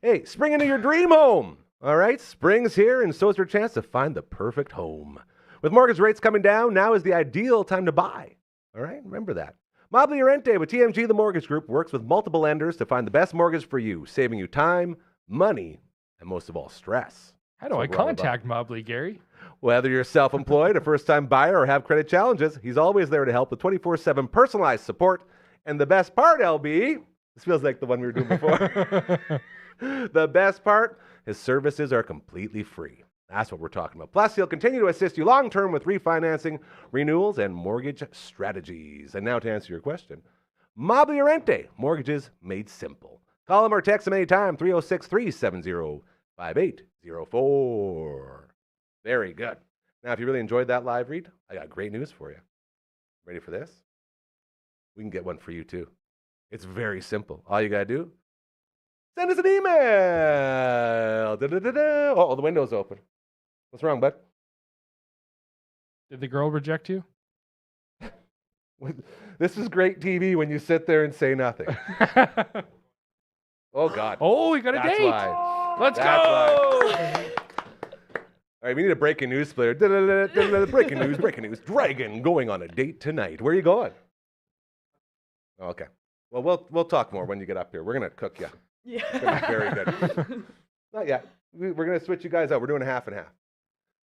S3: Hey, spring into your dream home. All right, spring's here, and so is your chance to find the perfect home. With mortgage rates coming down, now is the ideal time to buy. All right, remember that. Mobile Rente with TMG The Mortgage Group works with multiple lenders to find the best mortgage for you, saving you time, money, and most of all, stress.
S2: How do
S3: That's
S2: I
S3: what we're all about.
S2: contact Mobley, Gary?
S3: Whether you're self-employed, a first-time buyer, or have credit challenges, he's always there to help with 24/7 personalized support. And the best part, LB, this feels like the one we were doing before. The best part, his services are completely free. That's what we're talking about. Plus, he'll continue to assist you long-term with refinancing, renewals, and mortgage strategies. And now to answer your question, Mobile Rente, mortgages made simple. Call him or text him anytime, 306-370-5804. Very good. Now, if you really enjoyed that live read, I got great news for you. Ready for this? We can get one for you too. It's very simple. All you got to do, send us an email. Da-da-da-da. Oh, the window's open. What's wrong, bud?
S2: Did the girl reject you?
S3: This is great TV when you sit there and say nothing. Oh, God.
S2: Oh, we got a
S3: That's
S2: date.
S3: why.
S2: Let's
S3: That's
S2: go.
S3: All right, we need a breaking news player. Da-da-da-da-da-da. Breaking news, breaking news. Dragon going on a date tonight. Where are you going? Oh, okay. Well, we'll talk more when you get up here. We're going to cook you.
S5: Yeah.
S3: It's gonna be very good. Not yet. We're going to switch you guys out. We're doing half and half.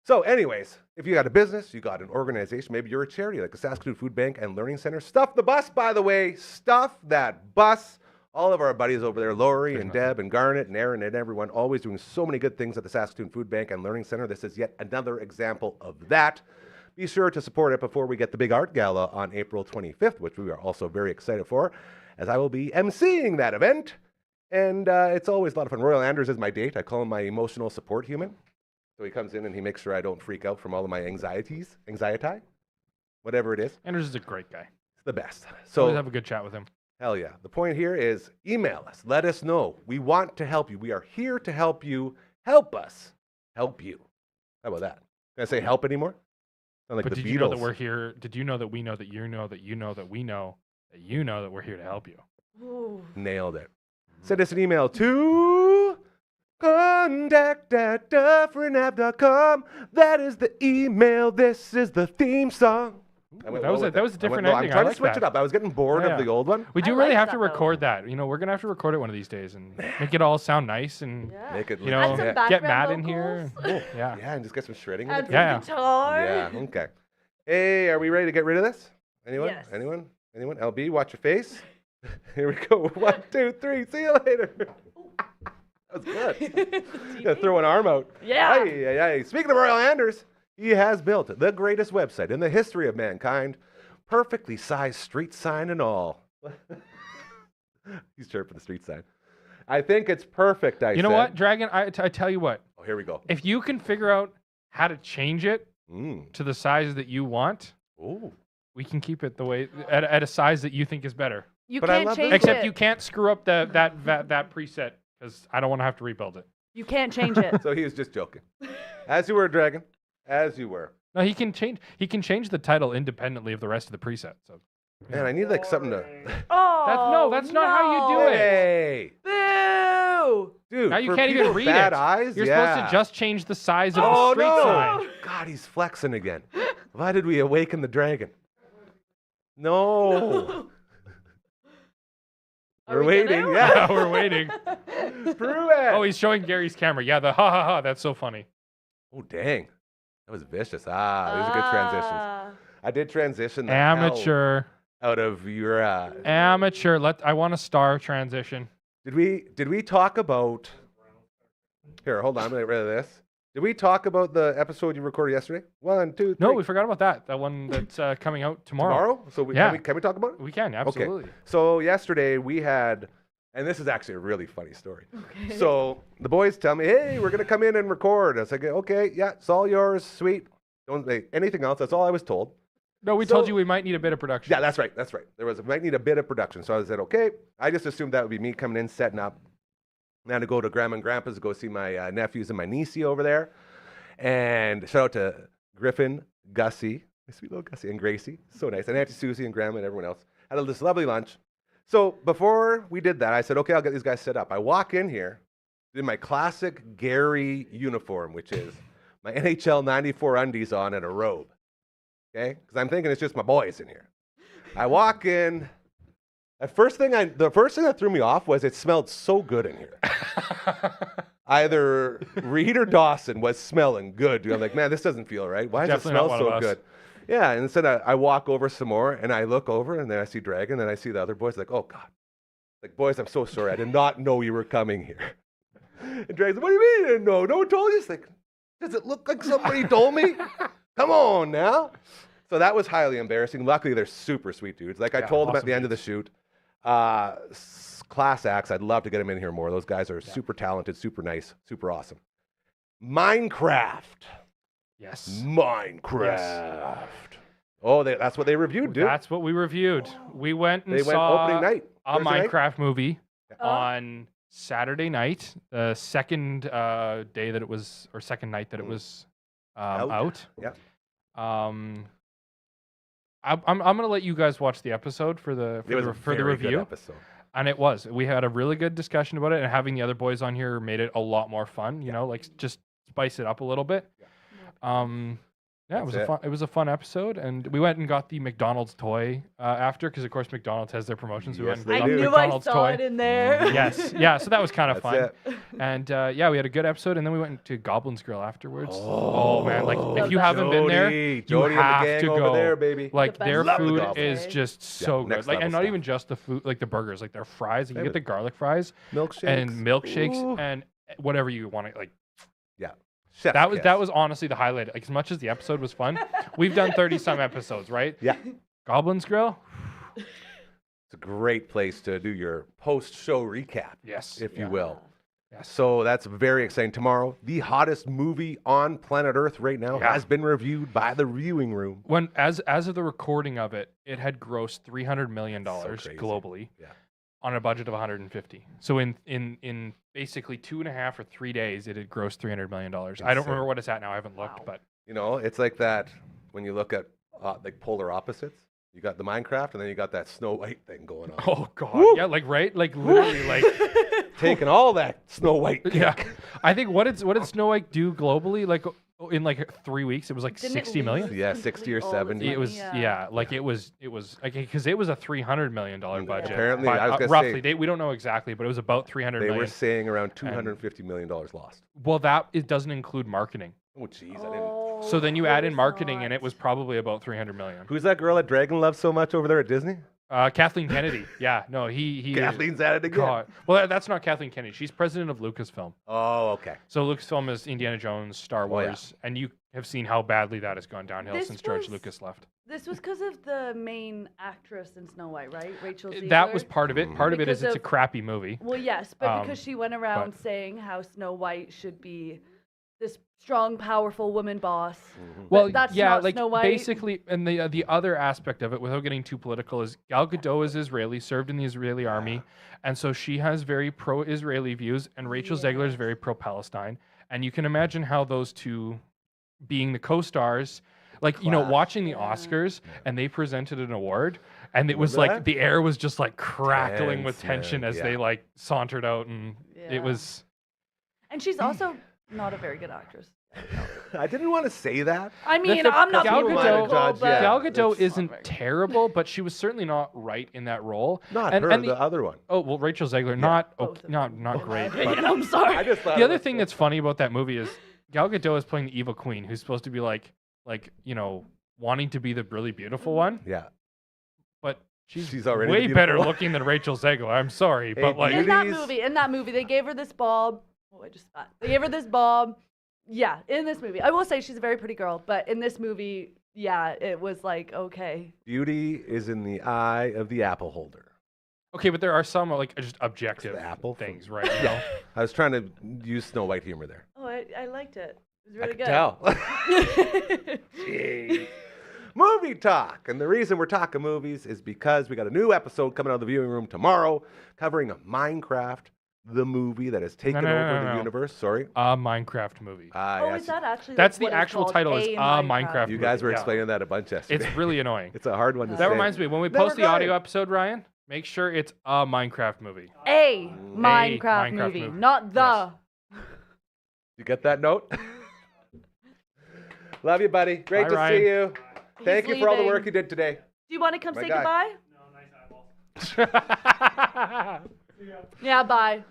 S3: So anyways, if you got a business, you got an organization, maybe you're a charity like the Saskatoon Food Bank and Learning Center, stuff the bus, by the way. Stuff that bus. All of our buddies over there, Lori and
S2: Pretty much.
S3: Deb and Garnet and Aaron and everyone, always doing so many good things at the Saskatoon Food Bank and Learning Center. This is yet another example of that. Be sure to support it before we get the big art gala on April 25th, which we are also very excited for, as I will be emceeing that event. And it's always a lot of fun. Royal Anders is my date. I call him my emotional support human. So he comes in and he makes sure I don't freak out from all of my anxiety, whatever it is.
S2: Anders is a great guy.
S3: It's the best.
S2: So always
S3: So
S2: have a good chat with him.
S3: hell yeah. The point here is email us. Let us know. We want to help you. We are here to help you. Help us. Help you. How about that? Can I say help anymore? Sound like
S2: But
S3: the
S2: did you know that
S3: Beatles.
S2: we're here? Did you know that we know that you know that you know that we know that you know that we're here to help you?
S5: Ooh.
S3: Nailed it. Send us an email to contact@dufferinave.com. That is the email. This is the theme song. I went
S2: that was
S3: well
S2: a-
S3: with
S2: that
S3: it.
S2: was a different
S3: I went,
S2: ending.
S3: I'm
S2: I
S3: trying
S2: like
S3: to switch
S2: that.
S3: it up. I was getting bored
S2: Yeah.
S3: of the old one.
S2: We do
S5: I
S2: really
S5: like
S2: have
S5: that,
S2: to
S5: though.
S2: record that. You know, we're gonna have to record it one of these days and make it all sound nice and
S5: Yeah.
S3: Make it
S2: you
S3: look-
S2: know
S5: Add some
S3: yeah.
S2: get
S5: background
S2: Matt in here.
S5: vocals.
S2: Yeah.
S3: Yeah, and just get some shredding. in
S5: Add
S3: it.
S5: some
S2: Yeah.
S5: guitar.
S3: Yeah, okay. Hey, are we ready to get rid of this? Anyone?
S5: Yes.
S3: Anyone? Anyone? LB, watch your face. Here we go. 1, 2, 3. See you later. That was good. Yeah, throw an arm out.
S5: Yeah.
S3: Hey, hey. Speaking of Royal Anders, he has built the greatest website in the history of mankind. Perfectly sized street sign and all. He's chirping the street sign. I think it's perfect,
S2: You know what, Dragon? I tell you what.
S3: Oh, here we go.
S2: If you can figure out how to change it
S3: Mm.
S2: to the size that you want,
S3: Ooh.
S2: we can keep it the way at a size that you think is better.
S5: You
S3: But I
S5: can't
S3: love
S5: change
S3: this
S2: Except
S5: it.
S2: you can't screw up that preset because I don't want to have to rebuild it.
S5: You can't change it.
S3: So he was just joking. As you were, Dragon. As you were.
S2: No, he can change the title independently of the rest of the preset. So
S3: Man, I need like something to.
S5: Oh,
S2: that's not how you do it.
S3: Hey,
S5: Boo!
S3: dude.
S2: now you
S3: for
S2: can't even
S3: people with
S2: read
S3: bad
S2: it.
S3: eyes,
S2: You're
S3: yeah.
S2: supposed to just change the size of
S3: Oh
S2: the street
S3: no!
S2: sign.
S3: God, he's flexing again. Why did we awaken the dragon? No.
S5: Are
S3: We're
S5: we
S3: waiting.
S5: gonna?
S3: Yeah,
S2: We're waiting.
S3: prove it.
S2: Oh, he's showing Gary's camera. Yeah, the ha ha ha. That's so funny.
S3: Oh, dang. That was vicious. Ah, these are good transitions. I did transition the hell
S2: Amateur.
S3: out of your.
S2: Amateur. I want a star transition.
S3: Did we talk about? Here, hold on. I'm gonna get rid of this. Did we talk about the episode you recorded yesterday? 1, 2, 3.
S2: No, we forgot about that. That one that's coming out tomorrow.
S3: So we,
S2: Yeah.
S3: can we talk about it?
S2: We can, absolutely.
S3: Okay. So yesterday we had, and this is actually a really funny story. So the boys tell me, hey, we're gonna come in and record. I was like, okay, yeah, it's all yours, sweet. Don't say anything else. That's all I was told.
S2: No, we
S3: So-
S2: told you we might need a bit of production.
S3: Yeah, that's right. That's right. Might need a bit of production. So I said, okay. I just assumed that would be me coming in, setting up. Now to go to Grandma and Grandpa's to go see my nephews and my niecey over there. And shout out to Griffin, Gussie, my sweet little Gussie, and Gracie. So nice. And Auntie Susie and Grandma and everyone else. Had this lovely lunch. So before we did that, I said, okay, I'll get these guys set up. I walk in here in my classic Gary uniform, which is my NHL 94 undies on and a robe. Okay? Because I'm thinking it's just my boys in here. I walk in. The first thing that threw me off was it smelled so good in here. Either Reed or Dawson was smelling good. Dude. I'm like, man, this doesn't feel right. Why does
S2: Definitely
S3: it
S2: not
S3: smell
S2: one of
S3: so
S2: us.
S3: good? Yeah, and instead I walk over some more, and I look over, and then I see Dragon, and I see the other boys. Like, oh God, like boys, I'm so sorry. I did not know you were coming here. And Dragon's like, what do you mean you didn't know? No one told you. It's like, does it look like somebody told me? Come on now. So that was highly embarrassing. Luckily, they're super sweet dudes. Like I
S2: Yeah,
S3: told them at
S2: awesome
S3: the end of the shoot, class acts. I'd love to get them in here more. Those guys are super talented, super nice, super awesome. Minecraft.
S2: Yes.
S3: Minecraft. Oh, that's what they reviewed, dude.
S2: That's what we reviewed. We went and
S3: They went
S2: saw
S3: opening night.
S2: a
S3: Thursday night?
S2: Minecraft movie
S5: Oh.
S2: on Saturday night, the second day that it was, or second night that it was out.
S3: Yeah.
S2: I'm gonna let you guys watch the episode for the
S3: It was a
S2: for the
S3: very good
S2: review,
S3: episode.
S2: and it was. We had a really good discussion about it, and having the other boys on here made it a lot more fun. You know, like just spice it up a little bit. Yeah, it was a fun episode, and we went and got the McDonald's toy after, because of course McDonald's has their promotions. We
S3: Yes,
S2: went
S3: they
S2: and
S5: I
S2: got
S3: do.
S2: the
S5: knew
S2: McDonald's
S5: I saw
S2: toy.
S5: it in there.
S2: Yes, yeah. So that was kind of
S3: That's
S2: fun,
S3: it.
S2: and yeah, we had a good episode, and then we went to Goblin's Grill afterwards.
S3: Oh,
S2: Man, like
S5: Love
S2: if you
S5: that.
S2: haven't been there, you
S3: Jody and the
S2: have
S3: gang
S2: to
S3: over
S2: go.
S3: there, baby.
S2: Like
S5: The
S2: their
S5: best
S2: food
S3: Goblin's,
S2: is
S5: eh?
S2: just so good.
S3: next
S2: Like,
S3: level
S2: and not
S3: stuff.
S2: even just the food, like the burgers, like their fries. Like, you get
S3: David.
S2: the garlic fries
S3: Milkshakes.
S2: and milkshakes
S3: Ooh.
S2: and whatever you want to like.
S3: Yeah. Chef's
S2: That
S3: kiss.
S2: was honestly the highlight. Like, as much as the episode was fun, we've done 30 some episodes, right?
S3: Yeah.
S2: Goblin's Grill.
S3: It's a great place to do your post-show recap,
S2: Yes,
S3: if you
S2: yeah.
S3: will.
S2: Yes.
S3: So that's very exciting. Tomorrow, the hottest movie on planet Earth right now
S2: Yeah.
S3: has been reviewed by the viewing room.
S2: When as of the recording of it, it had grossed $300 million
S3: crazy.
S2: globally.
S3: Yeah.
S2: On a budget of 150. So in basically 2.5 or 3 days, it had grossed $300 million. I don't
S3: Insane.
S2: remember what it's at now. I haven't looked,
S5: Wow.
S2: but
S3: You know, it's like that when you look at like polar opposites. You got the Minecraft, and then you got that Snow White thing going on.
S2: oh god,
S3: Woo!
S2: yeah, like right, like literally, like
S3: Taking all that Snow White cake.
S2: yeah. I think what did Snow White do globally? Like in like 3 weeks, it was like
S5: Didn't it
S2: 60 million.
S5: lose
S3: Yeah, 60 or
S5: complete all of its
S3: 70.
S2: It
S5: money?
S2: was yeah, like it was like because it was a $300 million budget.
S3: Apparently,
S2: but,
S3: I was gonna
S2: roughly.
S3: say-
S2: We don't know exactly, but it was about 300
S3: They
S2: million.
S3: were saying around $250 million lost.
S2: Well, that it doesn't include marketing.
S3: Oh, jeez, I didn't.
S2: So then you
S5: Oh,
S2: add in
S5: it's
S2: marketing, and it
S5: not.
S2: was probably about 300 million.
S3: Who's that girl that Dragon loves so much over there at Disney?
S2: Kathleen Kennedy. Yeah, no, he.
S3: Kathleen's at it again.
S2: God. Well, that's not Kathleen Kennedy. She's president of Lucasfilm.
S3: Oh, okay.
S2: So Lucasfilm is Indiana Jones, Star
S3: Oh, yeah.
S2: Wars, and you have seen how badly that has gone downhill
S5: This
S2: since George
S5: was-
S2: Lucas left.
S5: This was because of the main actress in Snow White, right? Rachel Zegler.
S2: That was part of it. Part of it is
S5: Because
S2: it's a
S5: of-
S2: crappy movie.
S5: Well, yes, but
S2: Um,
S5: because she went around
S2: but-
S5: saying how Snow White should be this strong, powerful woman boss.
S2: Well,
S5: that's
S2: yeah,
S5: not
S2: like
S5: Snow White.
S2: basically, and the other aspect of it, without getting too political, is Gal Gadot is Israeli, served in the Israeli army, and so she has very pro-Israeli views, and Rachel Zegler is very pro-Palestine, and you can imagine how those two, being the co-stars, like
S3: Clash.
S2: watching the
S5: Yeah.
S2: Oscars, and they presented an award, and it was
S3: Remember
S2: like
S3: that?
S2: the air was just like crackling with
S3: Tense, man,
S2: tension as
S3: yeah.
S2: they like sauntered out, and
S5: Yeah.
S2: it was.
S5: And she's also not a very good actress.
S3: I didn't want to say that.
S5: I mean,
S2: thing-
S5: I'm not
S2: Gal
S5: being
S2: Gadot-
S5: critical,
S3: judge,
S5: but
S3: yeah.
S2: Gal Gadot
S3: that's
S2: isn't
S5: very-
S2: terrible, but she was certainly not right in that role.
S3: Not
S2: And-
S3: her,
S2: and
S3: the other one.
S2: Oh well, Rachel Zegler, not
S5: Both
S2: okay,
S5: of
S2: not great. but
S5: opinion, I'm sorry.
S3: I just thought
S2: the
S3: it
S2: other
S3: was
S2: thing
S3: so-
S2: that's funny about that movie is Gal Gadot is playing the evil queen, who's supposed to be like wanting to be the really beautiful one,
S3: Yeah.
S2: but she's
S3: She's already the
S2: way
S3: beautiful
S2: better
S3: one.
S2: looking than Rachel Zegler. I'm sorry,
S3: Hey,
S2: but like
S5: in that
S3: Beauties.
S5: movie, they gave her this bob. Oh, I just spat. They gave her this bob. Yeah, in this movie, I will say she's a very pretty girl, but in this movie, yeah, it was like okay.
S3: Beauty is in the eye of the apple holder.
S2: okay, but there are some like just objective
S3: The apple from-
S2: things, right? You know?
S3: I was trying to use Snow White humor there.
S5: Oh, I liked it. It was
S3: I
S5: really
S3: could
S5: good.
S3: tell. Jeez. Movie talk. And the reason we're talking movies is because we got a new episode coming out of the viewing room tomorrow covering Minecraft, the movie that has taken over the universe. Sorry.
S2: A Minecraft movie.
S5: Oh,
S3: Yes.
S5: is that actually?
S2: That's
S5: what
S2: the
S5: it's
S2: actual
S5: called?
S2: title is Minecraft
S3: You guys were
S2: Yeah.
S3: explaining that a bunch yesterday.
S2: It's really annoying.
S3: It's a hard one to say.
S2: That reminds me, when we
S3: Never
S2: post the audio
S3: mind.
S2: episode, Ryan, make sure it's a Minecraft movie.
S5: A Minecraft,
S2: Minecraft
S5: movie,
S2: movie.
S5: not the.
S3: You get that note? Love you, buddy. Great
S2: Bye,
S3: to
S2: Ryan.
S3: see you. Thank you for all the work
S5: leaving.
S3: you did today.
S5: Do you want to come
S3: My
S5: say
S3: guy.
S5: goodbye? Yeah, bye.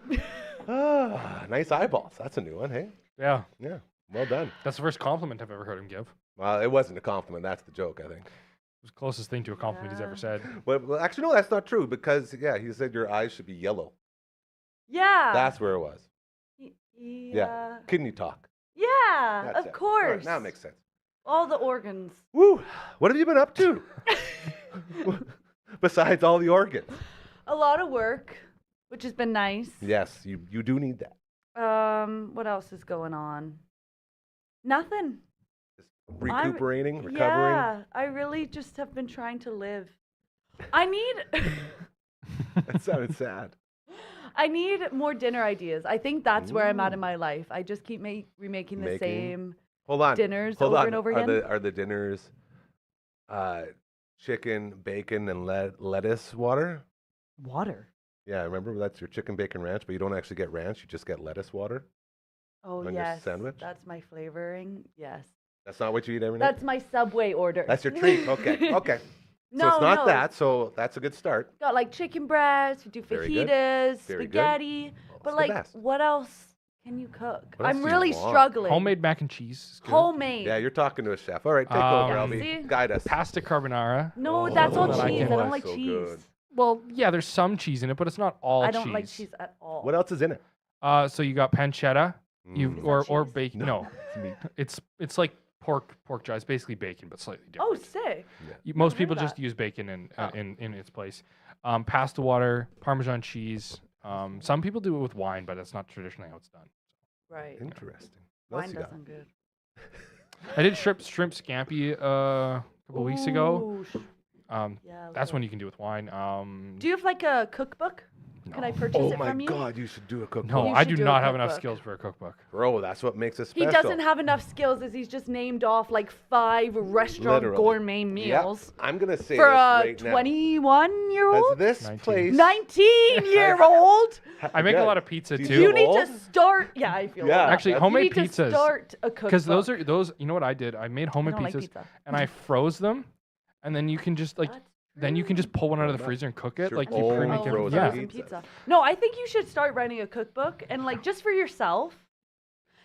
S3: Ah, nice eyeballs. That's a new one, hey?
S2: Yeah,
S3: Yeah, well done.
S2: that's the first compliment I've ever heard him give. It
S3: Well, it wasn't a compliment. That's the joke, I think.
S2: was the closest thing to a compliment he's ever
S5: Yeah.
S2: said.
S3: Well, actually, no, that's not true because, yeah, he said your eyes should be yellow.
S5: Yeah.
S3: That's where it was.
S5: Yeah.
S3: Kidney talk.
S5: Yeah,
S3: That's
S5: of
S3: it.
S5: course.
S3: All right, now it makes sense.
S5: All the organs.
S3: Woo! What have you been up to? Besides all the organs.
S5: A lot of work, which has been nice.
S3: Yes, you do need that.
S5: What else is going on? Nothing.
S3: Recuperating, recovering.
S5: Yeah, I really just have been trying to live. I need
S3: That sounded sad.
S5: I need more dinner ideas. I think that's where I'm at in my life. I just keep remaking the
S3: Making-
S5: same
S3: Hold on.
S5: dinners
S3: Hold
S5: over
S3: on.
S5: and over again.
S3: Are the dinners chicken, bacon, and lettuce water?
S5: Water.
S3: Yeah, remember that's your chicken bacon ranch, but you don't actually get ranch, you just get lettuce water.
S5: Oh
S3: On your
S5: yes,
S3: sandwich?
S5: that's my flavoring. Yes.
S3: That's not what you eat every night?
S5: That's my Subway order.
S3: That's your treat. Okay. Okay.
S5: No,
S3: so it's not
S5: no.
S3: that. So that's a good start.
S5: Got like chicken breast, we do
S3: Very good.
S5: fajitas,
S3: Very good.
S5: spaghetti. But
S3: the
S5: like,
S3: best.
S5: what else can you cook?
S3: What else
S5: I'm
S3: do you
S5: really
S3: want?
S5: struggling.
S2: Homemade mac and cheese. Is good.
S5: Homemade.
S3: Yeah, you're talking to a chef. All right, take over,
S2: Um,
S3: Albie.
S5: See?
S3: Guide us.
S2: Pasta carbonara.
S5: No,
S3: Oh,
S5: that's all
S2: that I
S5: cheese. I
S2: can-
S5: don't like
S3: so
S5: cheese.
S3: good.
S2: Well, yeah, there's some cheese in it, but it's not all
S5: I
S2: cheese.
S5: don't like cheese at all.
S3: What else is in it?
S2: So you got pancetta, you
S3: Mm.
S2: or
S5: cheese?
S2: bacon. No,
S3: It's meat.
S2: it's like pork jaw. It's basically bacon, but slightly different.
S5: Oh, sick.
S2: Most
S5: heard
S2: people
S5: of
S2: just
S5: that.
S2: use bacon in
S5: Oh.
S2: in its place. Pasta water, Parmesan cheese. Some people do it with wine, but that's not traditionally how it's done.
S5: Right.
S3: Interesting. What else
S5: Wine
S3: you got?
S5: doesn't good.
S2: I did shrimp scampi a couple weeks ago.
S5: Ooh, yeah.
S2: That's
S5: love
S2: when
S5: it.
S2: you can do with wine.
S5: Do you have like a cookbook? Can I purchase
S3: Oh
S5: it
S3: my
S5: from you?
S3: God, you should do a cookbook.
S2: No,
S5: You
S2: I
S5: should
S2: do
S5: do a
S2: not have enough
S5: cookbook.
S2: skills for a cookbook.
S3: Bro, that's what makes it
S5: He
S3: special.
S5: doesn't have enough skills as he's just named off like 5 restaurant
S3: Literally.
S5: gourmet
S3: Yep.
S5: meals
S3: I'm going to say
S5: for
S3: this
S5: a
S3: right now.
S5: 21-year-old?
S3: Has this
S2: 19.
S3: place...
S5: 19-year-old?
S2: I make a
S3: Yeah.
S2: lot of pizza
S3: Do
S2: too.
S3: you
S5: You need to
S3: old?
S5: start. Yeah, I feel
S3: Yeah,
S5: old.
S2: Actually,
S3: that's-
S2: homemade
S5: you need
S2: pizzas.
S5: to start a cookbook.
S2: Because those. You know what I did? I made homemade
S5: don't like
S2: pizzas
S5: pizza.
S2: and I froze them, and then you can just like
S5: That's
S2: then you can just pull one out of the
S3: Wow.
S2: freezer and cook it.
S3: Sure.
S2: Like you
S3: Oh,
S2: pre-make
S3: frozen
S2: everything.
S3: frozen
S2: Yeah.
S3: pizza.
S5: pizza. No, I think you should start writing a cookbook and like just for yourself.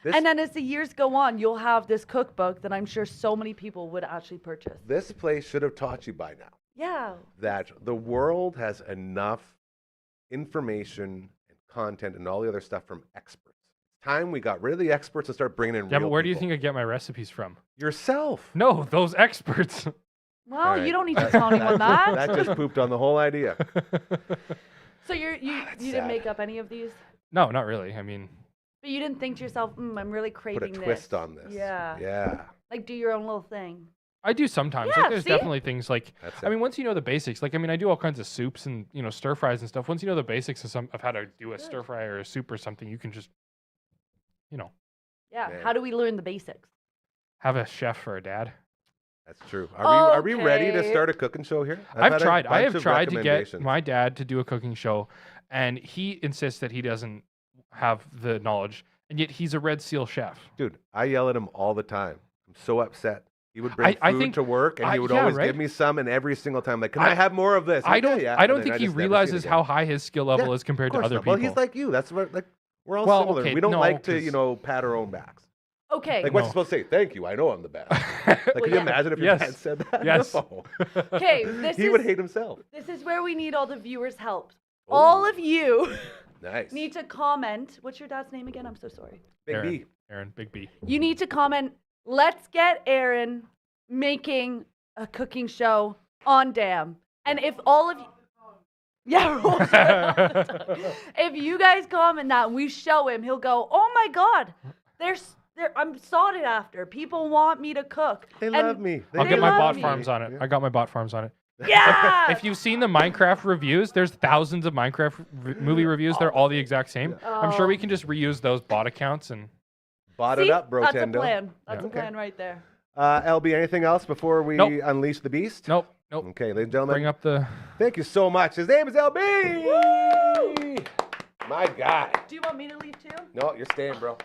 S3: This,
S5: And then as the years go on, you'll have this cookbook that I'm sure so many people would actually purchase.
S3: this place should have taught you by now
S5: Yeah.
S3: that the world has enough information and content and all the other stuff from experts. It's time we got rid of the experts and start bringing in
S2: Yeah,
S3: real
S2: but where do you
S3: people.
S2: think I get my recipes from?
S3: Yourself.
S2: No, those experts.
S5: Well,
S3: All right.
S5: you don't need to tell anyone that.
S3: That just pooped on the whole idea.
S5: So you
S3: That's
S5: didn't
S3: sad.
S5: make up any of these,
S2: No, not really. I mean,
S5: but you didn't think to yourself, I'm really
S3: Put
S5: craving
S3: a
S5: this.
S3: twist on this.
S5: Yeah.
S3: Yeah.
S5: Like do your own little thing.
S2: I do sometimes.
S5: Yeah,
S2: Like, there's
S5: see?
S2: definitely things like
S3: That's
S2: I
S3: it.
S2: mean, once you know the basics, like I mean, I do all kinds of soups and stir fries and stuff. Once you know the basics of how to do a
S5: Good.
S2: stir fry or a soup or something, you can just
S5: Yeah.
S3: Man.
S5: How do we learn the basics?
S2: have a chef or a dad.
S3: That's true. Are we ready to
S5: Okay.
S3: start a cooking show here?
S2: I've
S3: had a
S2: tried. I
S3: bunch
S2: have
S3: of
S2: tried to get
S3: recommendations.
S2: my dad to do a cooking show, and he insists that he doesn't have the knowledge, and yet he's a Red Seal chef.
S3: Dude, I yell at him all the time. I'm so upset. He would bring
S2: I
S3: food
S2: think-
S3: to work, and he would
S2: yeah,
S3: always
S2: right?
S3: give me some, and every single time, like, can
S2: I-
S3: I have more of this?
S2: I
S3: Like, "Yeah,
S2: don't.
S3: yeah,"
S2: I
S3: and
S2: don't
S3: then
S2: think he
S3: just never see it
S2: realizes
S3: again.
S2: how high his skill level
S3: Yeah,
S2: is compared
S3: Of
S2: to
S3: course
S2: other
S3: not.
S2: people.
S3: Well, he's like you. That's what, like, we're all
S2: Well,
S3: similar.
S2: okay,
S3: We don't
S2: no,
S3: like to,
S2: 'cause-
S3: pat our own backs.
S5: Okay.
S3: Like, what's
S2: No.
S3: you supposed to say? Thank you. I know I'm the best. Like,
S5: Well,
S3: can you
S5: yeah.
S3: imagine if your
S2: Yes.
S3: dad said that?
S2: Yes.
S3: No.
S5: Okay, this
S3: He
S5: is
S3: would hate himself.
S5: this is where we need all the viewers' help.
S3: Oh.
S5: All of you
S3: Nice.
S5: need to comment. What's your dad's name again? I'm so sorry.
S3: Big
S2: Aaron.
S3: B.
S2: Aaron, Big B.
S5: You need to comment. Let's get Aaron making a cooking show on Dam. And if all of you, yeah, roll it all the time. If you guys comment that, we show him. He'll go, "Oh my God, I'm sought after. People want me to cook."
S3: They
S5: And-
S3: love me.
S2: I'll
S5: They
S2: get my
S5: love
S2: bot
S5: me.
S2: farms on it.
S3: Yeah.
S2: I got my bot farms on it.
S5: Yeah.
S2: If you've seen the Minecraft reviews, there's thousands of Minecraft movie reviews. They're all the exact same. I'm sure we can just reuse those bot accounts and
S3: Bought
S5: See?
S3: it up, bro.
S5: That's
S3: Tendo.
S5: a plan. That's
S2: Yeah.
S5: a plan right there.
S3: LB, anything else before we
S2: Nope.
S3: unleash the beast?
S2: nope.
S3: Okay, ladies and gentlemen.
S2: Bring up the.
S3: Thank you so much. His name is LB. My guy.
S5: Do you want me to leave too?
S3: No, you're staying, bro.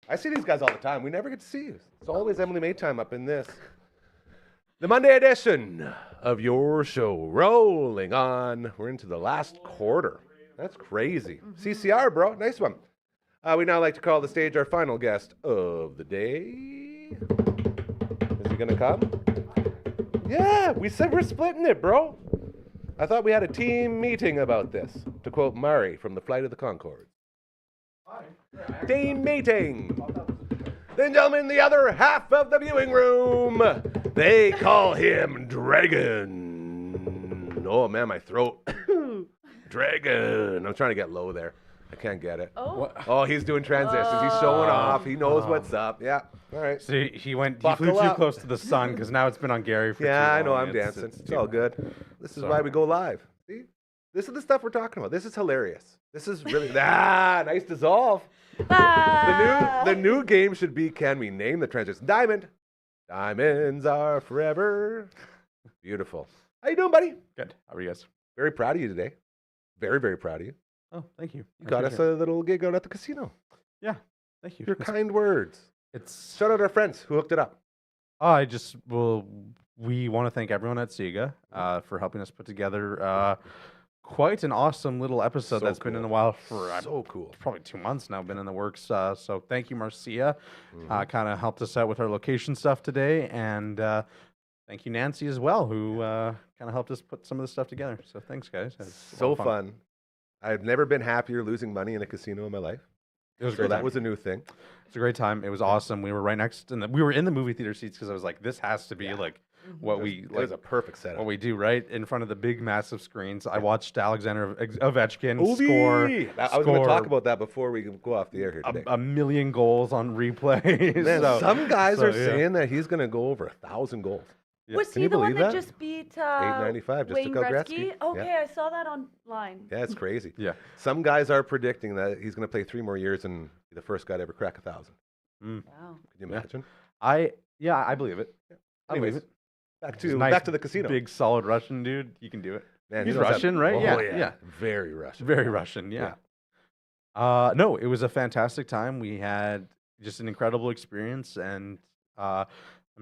S3: I see these guys all the time. We never get to see you. It's always Emily Maytime up in this. The Monday edition of your show rolling on. We're into the last quarter. That's crazy. CCR, bro. Nice one. We now like to call the stage our final guest of the day. Is he going to come? Yeah, we said we're splitting it, bro. I thought we had a team meeting about this, to quote Murray from the Flight of the Conchords. Team meeting. Then, gentlemen, the other half of the viewing room. They call him Dragon. Oh, man, my throat. Dragon. I'm trying to get low there. I can't get it.
S5: Oh.
S3: Oh, he's doing transitions. He's showing off. He knows what's up. Yeah. All right.
S6: So he flew
S3: Buckle
S6: too
S3: up.
S6: close to the sun because now it's been on Gary for
S3: Yeah,
S6: too
S3: I know.
S6: long.
S3: I'm dancing. It's
S6: too
S3: all
S6: much.
S3: good. This is
S6: So-
S3: why we go live. See? This is the stuff we're talking about. This is hilarious. This is really nice dissolve.
S5: Ah.
S3: The new game should be, can we name the transition? Diamond. Diamonds are forever. Beautiful. How you doing, buddy?
S6: Good. How are you guys?
S3: Very proud of you today. Very, very proud of you.
S6: Oh, thank you.
S3: You got us a little gig out at the casino.
S6: Yeah. Thank you.
S3: Your kind words.
S6: It's
S3: Shout out our friends who hooked it up.
S6: We want to thank everyone at Sega for helping us put together quite an awesome little episode
S3: So
S6: that's been in the
S3: cool.
S6: wild for
S3: So cool.
S6: probably 2 months now, been in the works. So thank you, Marcia.
S3: Mhm.
S6: Kind of helped us out with our location stuff today, and thank you, Nancy, as well, who kind of helped us put some of this stuff together. So thanks, guys. It was a lot
S3: So
S6: of
S3: fun. I've never been happier losing money in a casino in my life.
S6: It was a
S3: So
S6: great
S3: that
S6: time.
S3: was a new thing.
S6: It's a great time. It was awesome. We were right next, we were in the movie theater seats because I was like, this has to be like what
S3: It was a perfect setup.
S6: what we do, right in front of the big, massive screens. I watched Alexander Ovechkin
S3: Ovi!
S6: score.
S3: I was going to talk
S6: score
S3: about that before we go off the air here today.
S6: a million goals on replay.
S3: Man,
S6: So-
S3: some guys
S6: so,
S3: are
S6: yeah.
S3: saying that he's going to go over 1,000 goals.
S6: Yeah.
S5: Was
S3: Can
S5: he
S3: you
S5: the one
S3: believe
S5: that
S3: that?
S5: just beat
S3: 895, just
S5: Wayne
S3: took out
S5: Gretzky?
S3: Gretzky.
S5: Okay,
S3: Yeah.
S5: I saw that online.
S3: Yeah, it's crazy.
S6: Yeah.
S3: Some guys are predicting that he's going to play 3 more years and be the first guy to ever crack 1,000.
S6: Mm.
S5: Wow.
S3: Can you
S6: Yeah.
S3: imagine?
S6: I believe it. I believe
S3: Anyways,
S6: it.
S3: back
S6: Just
S3: to
S6: nice,
S3: back to the casino.
S6: Big, solid Russian dude. You can do it.
S3: Man,
S6: he's
S3: he knows how-
S6: Russian, right?
S3: Oh,
S6: Yeah,
S3: yeah,
S6: yeah.
S3: Very Russian.
S6: Very Russian, yeah. No, it was a fantastic time. We had just an incredible experience, and I'm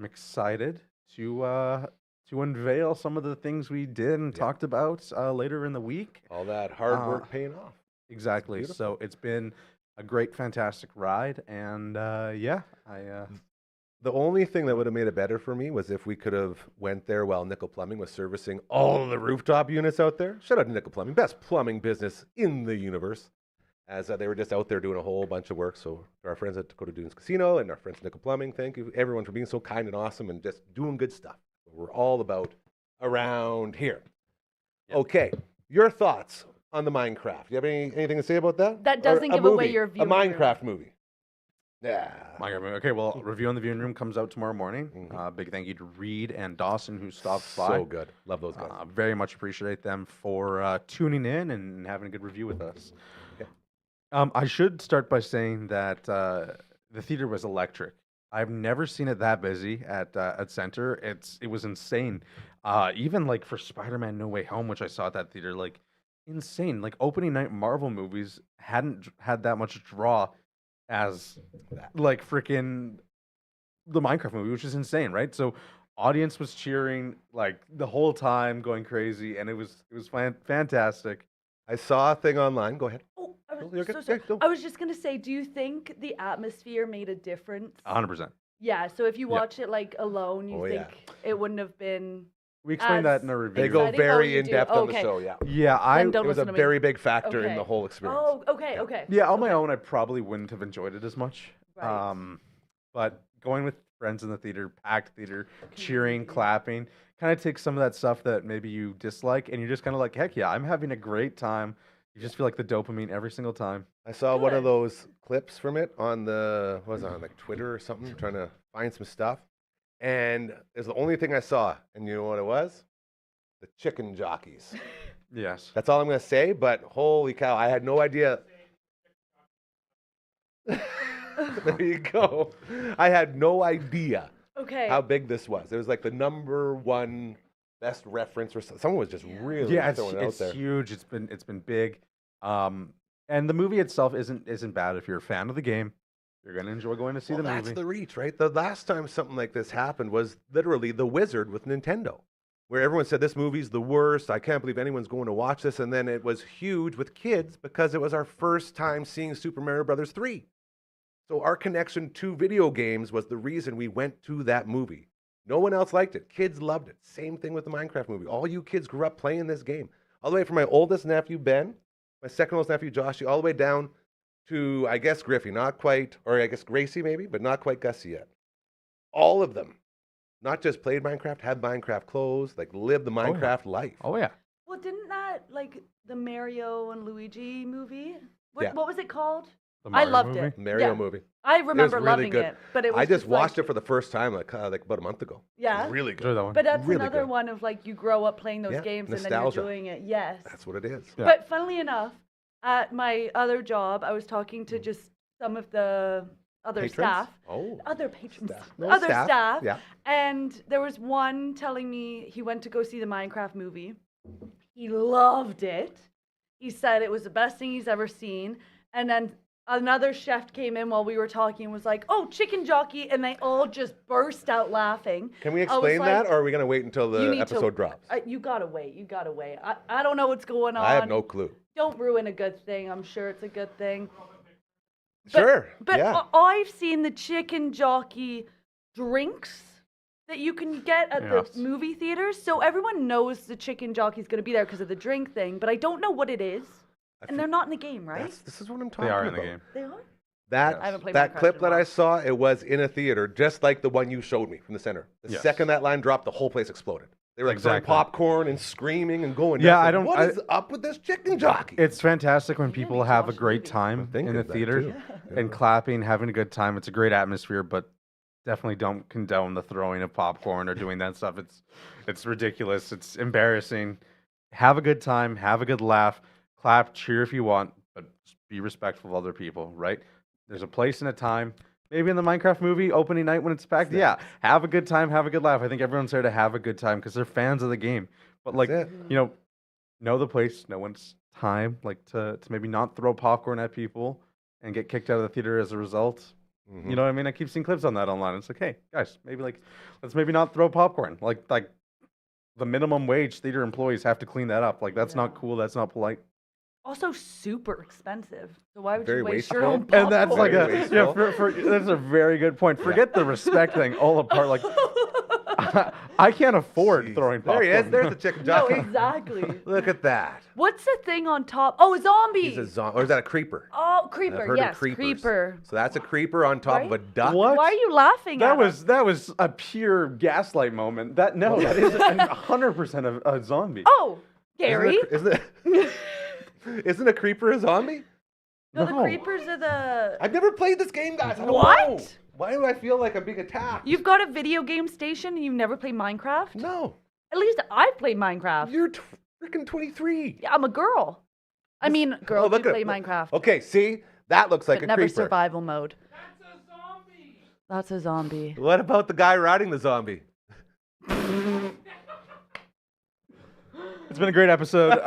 S6: excited to unveil some of the things we did and
S3: Yeah.
S6: talked about later in the week.
S3: All that hard work paying off.
S6: Exactly.
S3: beautiful.
S6: So it's been a great, fantastic ride, and I
S3: The only thing that would have made it better for me was if we could have went there while Nickel Plumbing was servicing all of the rooftop units out there. Shout out to Nickel Plumbing, best plumbing business in the universe. As they were just out there doing a whole bunch of work. So to our friends at Dakota Dunes Casino and our friends at Nickel Plumbing, thank you everyone for being so kind and awesome and just doing good stuff. We're all about around here.
S6: Yep.
S3: Okay, your thoughts on the Minecraft? You have anything to say about that?
S5: That
S3: Or
S5: doesn't
S3: a
S5: give away
S3: movie,
S5: your
S3: A
S5: viewing
S3: Minecraft movie. Yeah.
S6: Okay, well, review on the viewing room comes out tomorrow morning.
S3: Mhm.
S6: Big thank you to Reed and Dawson who stopped by.
S3: So good. Love those guys.
S6: Very much appreciate them for tuning in and having a good review with us.
S3: Okay.
S6: I should start by saying that the theater was electric. I've never seen it that busy at Center. It was insane. Even like for Spider-Man: No Way Home, which I saw at that theater, like insane. Like opening night Marvel movies hadn't had that much draw as like freaking the Minecraft movie, which is insane, right? So audience was cheering like the whole time, going crazy, and it was fantastic.
S3: I saw a thing online. Go ahead.
S5: Oh, I
S3: No,
S5: was,
S3: you're
S5: so
S3: good.
S5: sorry.
S3: Okay, go.
S5: I was just gonna say, do you think the atmosphere made a difference?
S6: 100%.
S5: Yeah. So if you
S6: Yeah.
S5: watch it like alone, you
S3: Oh, yeah.
S5: think it wouldn't have been.
S6: We explained that
S5: As
S6: in our review.
S3: They go
S5: Exciting? Oh,
S3: very
S5: you
S3: in
S5: do?
S3: depth on the
S5: Okay.
S3: show. Yeah.
S6: Yeah,
S5: Then don't
S3: It was a
S5: listen to me.
S3: very big factor in
S5: Okay.
S3: the whole experience.
S5: Oh, okay, okay.
S6: Yeah, on my own, I probably wouldn't have enjoyed it as much.
S5: Right.
S6: But going with friends in the theater, packed theater, cheering, clapping, kind of takes some of that stuff that maybe you dislike, and you're just kind of like, heck yeah, I'm having a great time. You just feel like the dopamine every single time.
S3: I saw one of
S5: Good.
S3: those clips from it on what was it, on like Twitter or something, trying to find some stuff. And it's the only thing I saw. And you know what it was? The chicken jockeys.
S6: Yes.
S3: That's all I'm going to say, but holy cow, I had no idea. There you go. I had no idea
S5: Okay.
S3: how big this was. It was like the #1 best reference, or someone was just really
S6: Yeah,
S3: throwing it
S6: it's
S3: out there.
S6: huge. It's been big. And the movie itself isn't bad. If you're a fan of the game, you're gonna enjoy going to see
S3: Well,
S6: the
S3: that's
S6: movie.
S3: the reach, right? The last time something like this happened was literally The Wizard with Nintendo, where everyone said this movie's the worst. I can't believe anyone's going to watch this. And then it was huge with kids because it was our first time seeing Super Mario Brothers 3. So our connection to video games was the reason we went to that movie. No one else liked it. Kids loved it. Same thing with the Minecraft movie. All you kids grew up playing this game. All the way from my oldest nephew, Ben, my second oldest nephew, Joshy, all the way down to, I guess, Griffey, not quite, or I guess Gracie maybe, but not quite Gussie yet. All of them, not just played Minecraft, had Minecraft clothes, like lived the
S6: yeah.
S3: Minecraft life.
S6: Oh yeah.
S5: Well, didn't that like the Mario and Luigi movie?
S3: Yeah.
S5: What was it called?
S6: The
S5: I
S6: Mario
S5: loved
S6: movie?
S5: it.
S3: Mario
S5: Yeah.
S3: movie.
S5: I remember
S3: really
S5: loving
S3: good.
S5: it, but it was
S3: I just watched
S5: like,
S3: it for the first time like about a month ago.
S5: Yeah.
S3: Really
S6: Enjoy
S3: good.
S6: that one.
S5: But that's
S3: Really
S5: another
S3: good.
S5: one of like you grow up playing those
S3: Yeah,
S5: games
S3: nostalgia.
S5: and then you're doing it. Yes.
S3: That's what it is.
S6: Yeah.
S5: But funnily enough, at my other job, I was talking to just some of the other
S3: Patrons?
S5: staff.
S3: Oh.
S5: Other patrons.
S3: Staff. No,
S5: Other
S3: staff.
S5: staff.
S3: Yeah.
S5: And there was one telling me he went to go see the Minecraft movie. He loved it. He said it was the best thing he's ever seen. And then another chef came in while we were talking and was like, "Oh, chicken jockey," and they all just burst out laughing.
S3: Can we
S5: I was
S3: explain
S5: like,
S3: that, or are we going to wait until
S5: "You
S3: the
S5: need
S3: episode drops?
S5: You gotta wait. You gotta wait. I don't know what's going on.
S3: I have no clue.
S5: Don't ruin a good thing. I'm sure it's a good thing.
S3: Sure.
S5: But
S3: yeah.
S5: I've seen the chicken jockey drinks that you can get at
S6: Yes.
S5: the movie theaters. So everyone knows the chicken jockey's going to be there because of the drink thing, but I don't know what it is. And they're not in the game, right?
S3: This is what I'm talking
S6: They
S3: about.
S6: are in the game.
S5: They are?
S3: That,
S5: I haven't played
S3: that
S5: Minecraft
S3: clip
S5: in a
S3: that I
S5: while.
S3: saw, it was in a theater, just like the one you showed me from the center. The
S6: Yes.
S3: second that line dropped, the whole place exploded. They were like throwing
S6: Exactly.
S3: popcorn and screaming and going.
S6: Yeah,
S3: nuts.
S6: I
S3: Like,
S6: don't-
S3: What
S6: I-
S3: is up with this chicken jockey?
S6: It's fantastic when people
S5: Really,
S6: have a
S5: Josh,
S6: great
S5: maybe.
S6: time
S3: I'm thinking
S6: in the
S3: of that
S6: theater
S3: too.
S6: and clapping, having a good time. It's a great atmosphere, but definitely don't condone the throwing of popcorn or doing that stuff. It's ridiculous. It's embarrassing. Have a good time. Have a good laugh. Clap, cheer if you want, but just be respectful of other people, right? There's a place and a time. Maybe in the Minecraft movie opening night when it's packed. Yeah, have a good time. Have a good laugh. I think everyone's there to have a good time because they're fans of the game. But like,
S3: it.
S6: know the place, know when it's time, like to maybe not throw popcorn at people and get kicked out of the theater as a result.
S3: Mhm.
S6: You know what I mean? I keep seeing clips on that online. It's like, hey, guys, maybe let's maybe not throw popcorn. Like the minimum wage theater employees have to clean that up. Like that's not cool. That's not polite.
S5: Also super expensive. So why would
S3: Very
S5: you waste your
S3: wasteful.
S5: own popcorn?
S6: And that's like
S3: Very wasteful.
S6: that's a very good point. Forget the respect thing all apart. Like I can't afford
S3: Jeez.
S6: throwing
S3: There
S6: popcorn.
S3: he is. There's the chicken
S5: No,
S3: jockey.
S5: exactly.
S3: Look at that.
S5: What's the thing on top? Oh, a zombie.
S3: He's a zombie. Or is that a creeper?
S5: Oh,
S3: I've
S5: creeper.
S3: heard
S5: Yes,
S3: of creepers.
S5: creeper.
S3: So that's a creeper on top of a
S5: Right?
S3: duck.
S6: What?
S5: Why are you laughing at
S6: That was a pure gaslight moment. That is 100% a zombie.
S5: Oh, Gary.
S3: Isn't a creeper a zombie?
S5: No, the
S6: No.
S5: creepers are the.
S3: I've never played this game, guys. I don't
S5: What?
S3: know. Why do I feel like I'm being attacked?
S5: You've got a video game station and you've never played Minecraft?
S3: No.
S5: At least I've played Minecraft.
S3: You're freaking 23.
S5: Yeah, I'm a girl. I mean, girls
S3: look
S5: do
S3: at-
S5: play
S3: look-
S5: Minecraft,
S3: Okay, see? That looks like
S5: but
S3: a
S5: never
S3: creeper.
S5: survival mode. That's a zombie.
S3: What about the guy riding the zombie?
S6: It's been a great episode.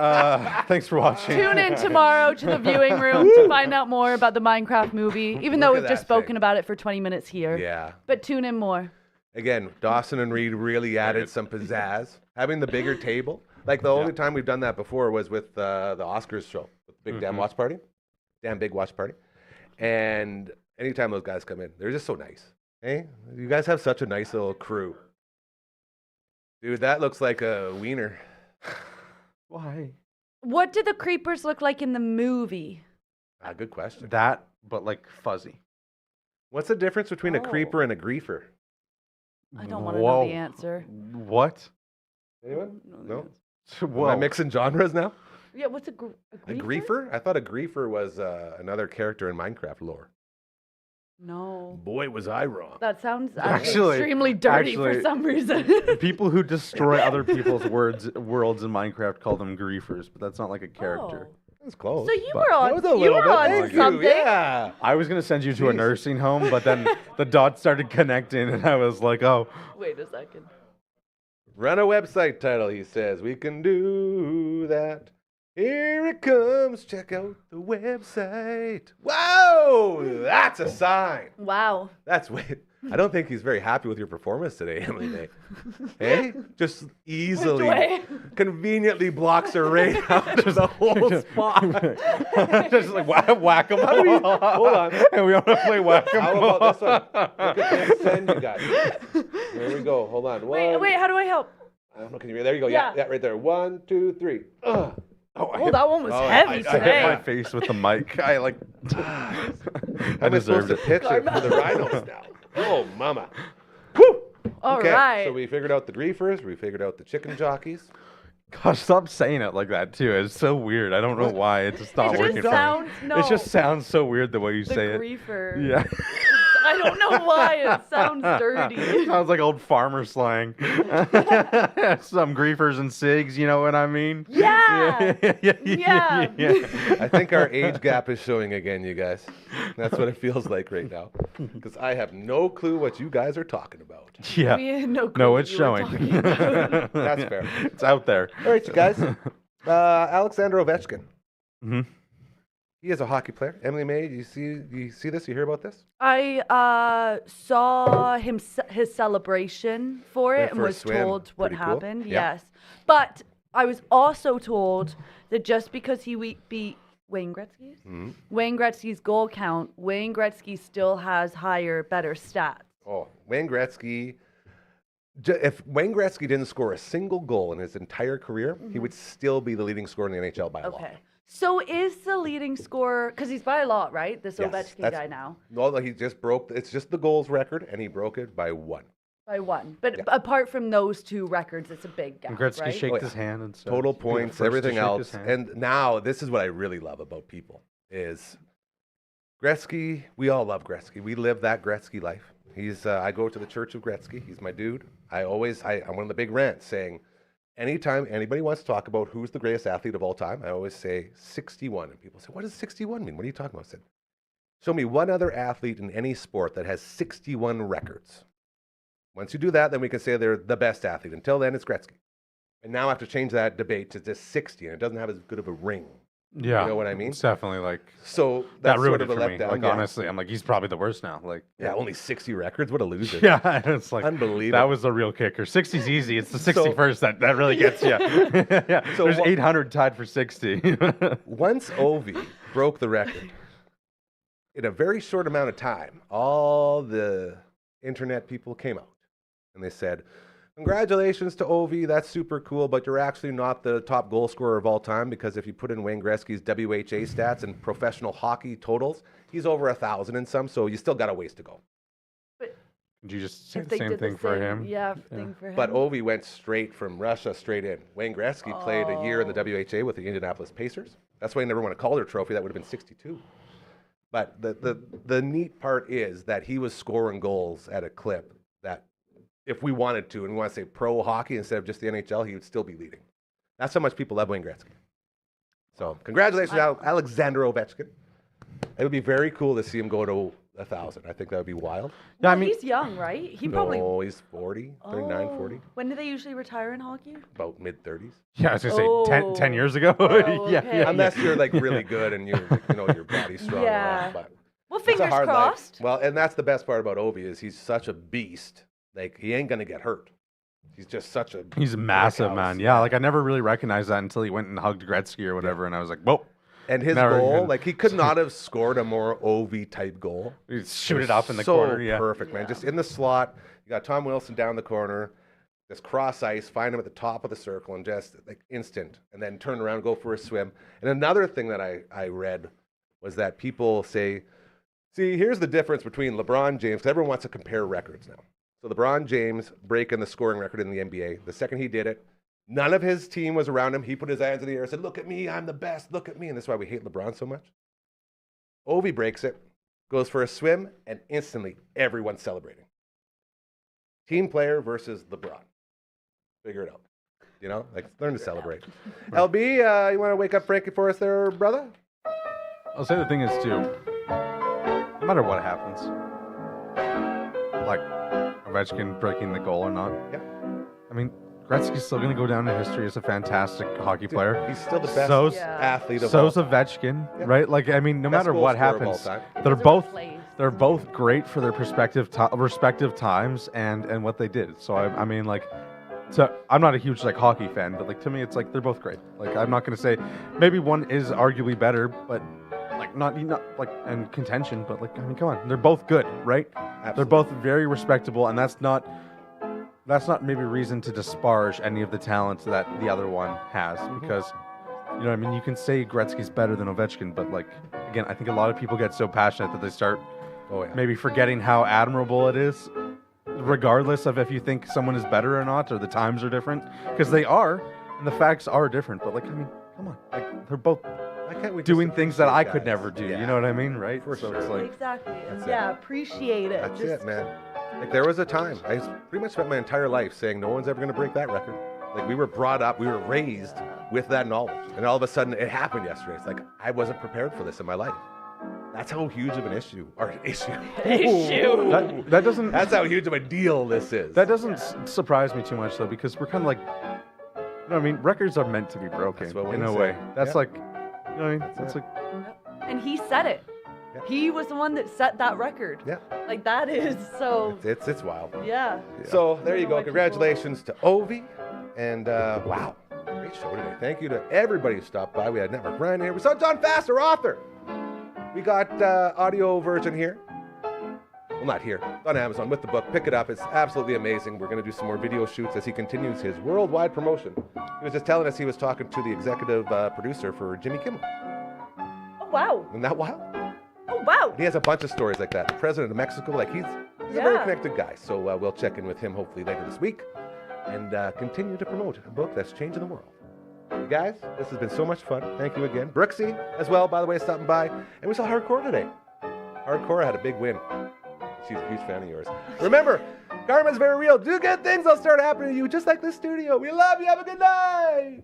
S6: Thanks for watching.
S5: Tune in tomorrow to the viewing room to find out more about the Minecraft movie, even though
S3: Look at
S5: we've just
S3: that thing.
S5: spoken about it for 20 minutes here.
S3: Yeah.
S5: But tune in more.
S3: Again, Dawson and Reed really added some pizzazz. Having the bigger table. Like the only time we've done that before was with the Oscars show, with the Big Damn Watch Party. Damn Big Watch Party. And anytime those guys come in, they're just so nice. Hey, you guys have such a nice little crew. Dude, that looks like a wiener.
S6: Why?
S5: What do the creepers look like in the movie?
S3: Ah, good question.
S6: That, but like fuzzy.
S3: What's the difference between a
S5: Oh.
S3: creeper and a griefer?
S5: I don't want to know
S6: Whoa.
S5: the answer.
S6: What?
S3: Anyone? No?
S6: Whoa.
S3: Am I mixing genres now?
S5: Yeah, what's a
S3: A
S5: griefer?
S3: griefer? I thought a griefer was another character in Minecraft lore.
S5: No.
S3: Boy, was I wrong.
S5: That sounds
S6: Actually-
S5: extremely dirty for
S6: actually-
S5: some reason.
S6: People who destroy other people's worlds in Minecraft call them griefers, but that's not like a character.
S5: Oh.
S3: That's close.
S5: So you
S6: But-
S5: were on,
S3: That was a
S5: you
S3: little
S5: were
S3: bit.
S5: on
S3: Thank you,
S5: something.
S3: Yeah.
S6: I was gonna send you to a
S3: Jeez.
S6: nursing home, but then the dots started connecting, and I was like, "Oh,
S5: Wait a second.
S3: Run a website title, he says. We can do that. Here it comes. Check out the website. Whoa! That's a sign.
S5: Wow.
S3: That's way. I don't think he's very happy with your performance today, Emily May. Hey? Just easily,
S5: way?
S3: conveniently blocks her right out of the whole spot.
S6: just like whack 'em."
S3: Hold on.
S6: And we want to play whack 'em.
S3: How about this one? Look at this 10 you got. There we go. Hold on.
S5: Wait, how do I help?
S3: I don't know. Can you? There you go. Yeah,
S5: Yeah.
S3: right there. 1, 2, 3.
S6: Oh,
S5: Oh, that one was
S3: Oh,
S5: heavy
S6: I hit
S5: today.
S6: my face with the mic. I like.
S3: How
S6: I
S3: am I supposed
S6: deserved
S3: to
S6: it.
S3: pitch it for
S5: Karma.
S3: the rhinos now? Oh, mama. Whew.
S5: All
S3: Okay,
S5: right.
S3: so we figured out the griefers. We figured out the chicken jockeys.
S6: Gosh, stop saying it like that too. It's so weird. I don't know why. It's just not
S5: It
S6: working
S5: just
S6: for me.
S5: sounds no.
S6: It just sounds so weird the way you
S5: the
S6: say it.
S5: griefer.
S6: Yeah.
S5: I don't know why it sounds dirty.
S6: Sounds like old farmer slang. Some griefers and cigs, you know what I mean?
S5: Yeah.
S6: yeah.
S3: I think our age gap is showing again, you guys. That's what it feels like right now. Because I have no clue what you guys are talking about.
S6: Yeah.
S5: We had no clue
S6: No,
S5: what
S6: it's
S5: you were
S6: showing.
S5: talking about.
S3: That's fair.
S6: It's out there.
S3: All right, you guys. Alexander Ovechkin.
S6: Mhm.
S3: He is a hockey player. Emily May, do you see this? You hear about this?
S5: I saw his celebration for
S3: Went
S5: it and
S3: for a
S5: was
S3: swim.
S5: told what
S3: Pretty cool.
S5: happened.
S3: Yeah.
S5: Yes, but I was also told that just because he beat Wayne Gretzky's goal count, Wayne Gretzky still has better stats.
S3: Oh, Wayne Gretzky. If Wayne Gretzky didn't score a single goal in his entire career, he would still be the leading scorer in the NHL by a lot.
S5: Okay. So is the leading scorer, because he's by a lot, right? This
S3: Yes,
S5: Ovechkin
S3: that's-
S5: guy now.
S3: No, he just broke. It's just the goals record, and he broke it by 1.
S5: By 1. But apart from those 2 records, it's a big gap,
S6: And Gretzky
S5: right?
S6: shaked
S3: Oh, yeah.
S6: his hand and stuff.
S3: Total
S6: He was the
S3: points,
S6: first to
S3: everything
S6: shake his
S3: else.
S6: hand.
S3: And now this is what I really love about people is Gretzky. We all love Gretzky. We live that Gretzky life. He's. I go to the Church of Gretzky. He's my dude. I'm one of the big rants saying, anytime anybody wants to talk about who's the greatest athlete of all time, I always say 61. And people say, what does 61 mean? What are you talking about? I said, show me one other athlete in any sport that has 61 records. Once you do that, then we can say they're the best athlete. Until then, it's Gretzky. And now I have to change that debate to just 60, and it doesn't have as good of a ring.
S6: Yeah.
S3: You know what I mean?
S6: It's definitely like
S3: So
S6: that
S3: that's
S6: ruined
S3: sort of
S6: it
S3: a
S6: for me.
S3: letdown.
S6: Like
S3: yeah.
S6: honestly, I'm like he's probably the worst now. Like
S3: Yeah, only 60 records. What a loser.
S6: yeah, it's like
S3: Unbelievable.
S6: That was the real kicker. 60's easy. It's the
S3: So-
S6: 61st that really gets you. Yeah.
S3: So
S6: There's
S3: what-
S6: 800 tied for 60.
S3: Once Ovi broke the record, in a very short amount of time, all the internet people came out and they said, congratulations to Ovi, that's super cool, but you're actually not the top goal scorer of all time because if you put in Wayne Gretzky's WHA stats and professional hockey totals, he's over 1,000 in some, so you still got a ways to go.
S6: Did you just say
S5: If
S6: the
S5: they
S6: same
S5: did
S6: thing
S5: the
S6: for
S5: same-
S6: him?
S5: Yeah, thing for him.
S3: But Ovi went straight from Russia straight in. Wayne Gretzky played a year in the WHA with the Indianapolis Pacers. That's why he never won a Calder Trophy. That would have been 62. But the neat part is that he was scoring goals at a clip that if we wanted to, and we want to say pro hockey instead of just the NHL, he would still be leading. That's how much people love Wayne Gretzky. So congratulations, Alexander Ovechkin. It would be very cool to see him go to 1,000. I think that would be wild.
S6: Yeah, I
S5: Well,
S6: mean,
S5: he's young, right? He probably.
S3: No, he's 40, 39, 40,
S5: Oh. When do they usually retire in hockey?
S3: about mid-30s.
S6: yeah, I was gonna say 10
S5: Oh.
S6: years ago.
S5: Oh,
S6: yeah,
S5: okay.
S6: yeah,
S3: Unless you're like really good and your body's strong.
S5: Yeah.
S3: Enough, but
S5: Well,
S3: it's a
S5: fingers
S3: hard
S5: crossed.
S3: life. Well, and that's the best part about Ovi is he's such a beast. Like he ain't gonna get hurt. He's just such a.
S6: He's massive,
S3: house.
S6: man. Yeah, like I never really recognized that until he went and hugged Gretzky or whatever, and I was like, whoa.
S3: And his
S6: Never
S3: goal,
S6: even-
S3: like he could not have scored a more Ovi type goal.
S6: He'd shoot it up in the
S3: so
S6: corner. Yeah.
S3: perfect, man. Just in the slot. You got Tom Wilson down the corner. Just cross ice, find him at the top of the circle, and just like instant, and then turn around, go for a swim. And another thing that I read was that people say, see, here's the difference between LeBron James, 'cause everyone wants to compare records now. So LeBron James breaking the scoring record in the NBA. The second he did it, none of his team was around him. He put his hands in the air and said, look at me, I'm the best, look at me. And that's why we hate LeBron so much. Ovi breaks it, goes for a swim, and instantly everyone's celebrating. Team player versus LeBron. Figure it out. You know, like learn to celebrate. LB, you want to wake up Frankie for us there, brother?
S6: I'll say the thing is too, no matter what happens, like Ovechkin breaking the goal or not,
S3: Yeah.
S6: I mean, Gretzky's still going to go down in history as a fantastic hockey player.
S3: He's still the best
S6: So's,
S5: Yeah.
S3: athlete of all
S6: so's
S3: time.
S6: Ovechkin,
S3: Yeah.
S6: right? Like, I mean, no
S3: Best
S6: matter
S3: goal
S6: what
S3: scorer of all
S6: happens,
S3: time.
S6: they're
S5: Those are
S6: both
S5: replaced.
S6: they're both great for their respective times and what they did. So I mean, like, so I'm not a huge like hockey fan, but like to me, it's like they're both great. Like I'm not gonna say maybe one is arguably better, but like not like in contention. But like I mean, come on, they're both good, right? They're
S3: Absolutely.
S6: both very respectable, and that's not maybe reason to disparage any of the talents that the other one has because. You know, what I mean, you can say Gretzky's better than Ovechkin, but like again, I think a lot of people get so passionate that they start
S3: Oh, yeah.
S6: maybe forgetting how admirable it is, regardless of if you think someone is better or not, or the times are different, because they are, and the facts are different. But like, I mean, come on, like they're both
S3: Why can't we just
S6: doing things that I
S3: appreciate
S6: could
S3: guys?
S6: never do.
S3: Yeah.
S6: You know what I mean, right?
S3: For
S6: so it's
S3: sure.
S6: like,
S5: Exactly. And
S3: That's
S5: yeah,
S3: it.
S5: appreciate it.
S3: That's
S5: Just-
S3: it, man. Like there was a time I pretty much spent my entire life saying no one's ever going to break that record. Like we were brought up, we were raised with that knowledge, and all of a sudden it happened yesterday. It's like I wasn't prepared for this in my life. That's how huge of an issue, or issue.
S5: Issue.
S6: that doesn't
S3: That's how huge of a deal this is.
S6: that doesn't surprise me too much though, because we're kind of like, you know what I mean, records are meant to be broken
S3: That's what
S6: in
S3: we
S6: a
S3: say.
S6: way. That's
S3: Yeah.
S6: like, you know what I mean? That's like,
S5: And he set it.
S3: Yeah.
S5: He was the one that set that record.
S3: Yeah.
S5: Like that is so.
S3: It's wild.
S5: Yeah.
S3: So there
S5: I
S3: you
S5: don't know
S3: go.
S5: why
S3: Congratulations to Ovi. And wow, great show today. Thank you to everybody who stopped by. We had Network Ryan here. We saw John Faster, author. We got audio version here. Well, not here. It's on Amazon with the book. Pick it up. It's absolutely amazing. We're going to do some more video shoots as he continues his worldwide promotion. He was just telling us he was talking to the executive producer for Jimmy Kimmel.
S5: Oh wow.
S3: Isn't that wild?
S5: Oh wow.
S3: He has a bunch of stories like that. The president of Mexico, like he's a very
S5: Yeah.
S3: connected guy. So we'll check in with him hopefully later this week and continue to promote a book that's changing the world. You guys, this has been so much fun. Thank you again. Brooksy as well, by the way, stopping by. And we saw Hardcore today. Hardcore had a big win. She's a huge fan of yours. Remember, karma's very real. Do good things, they'll start happening to you, just like this studio. We love you. Have a good night.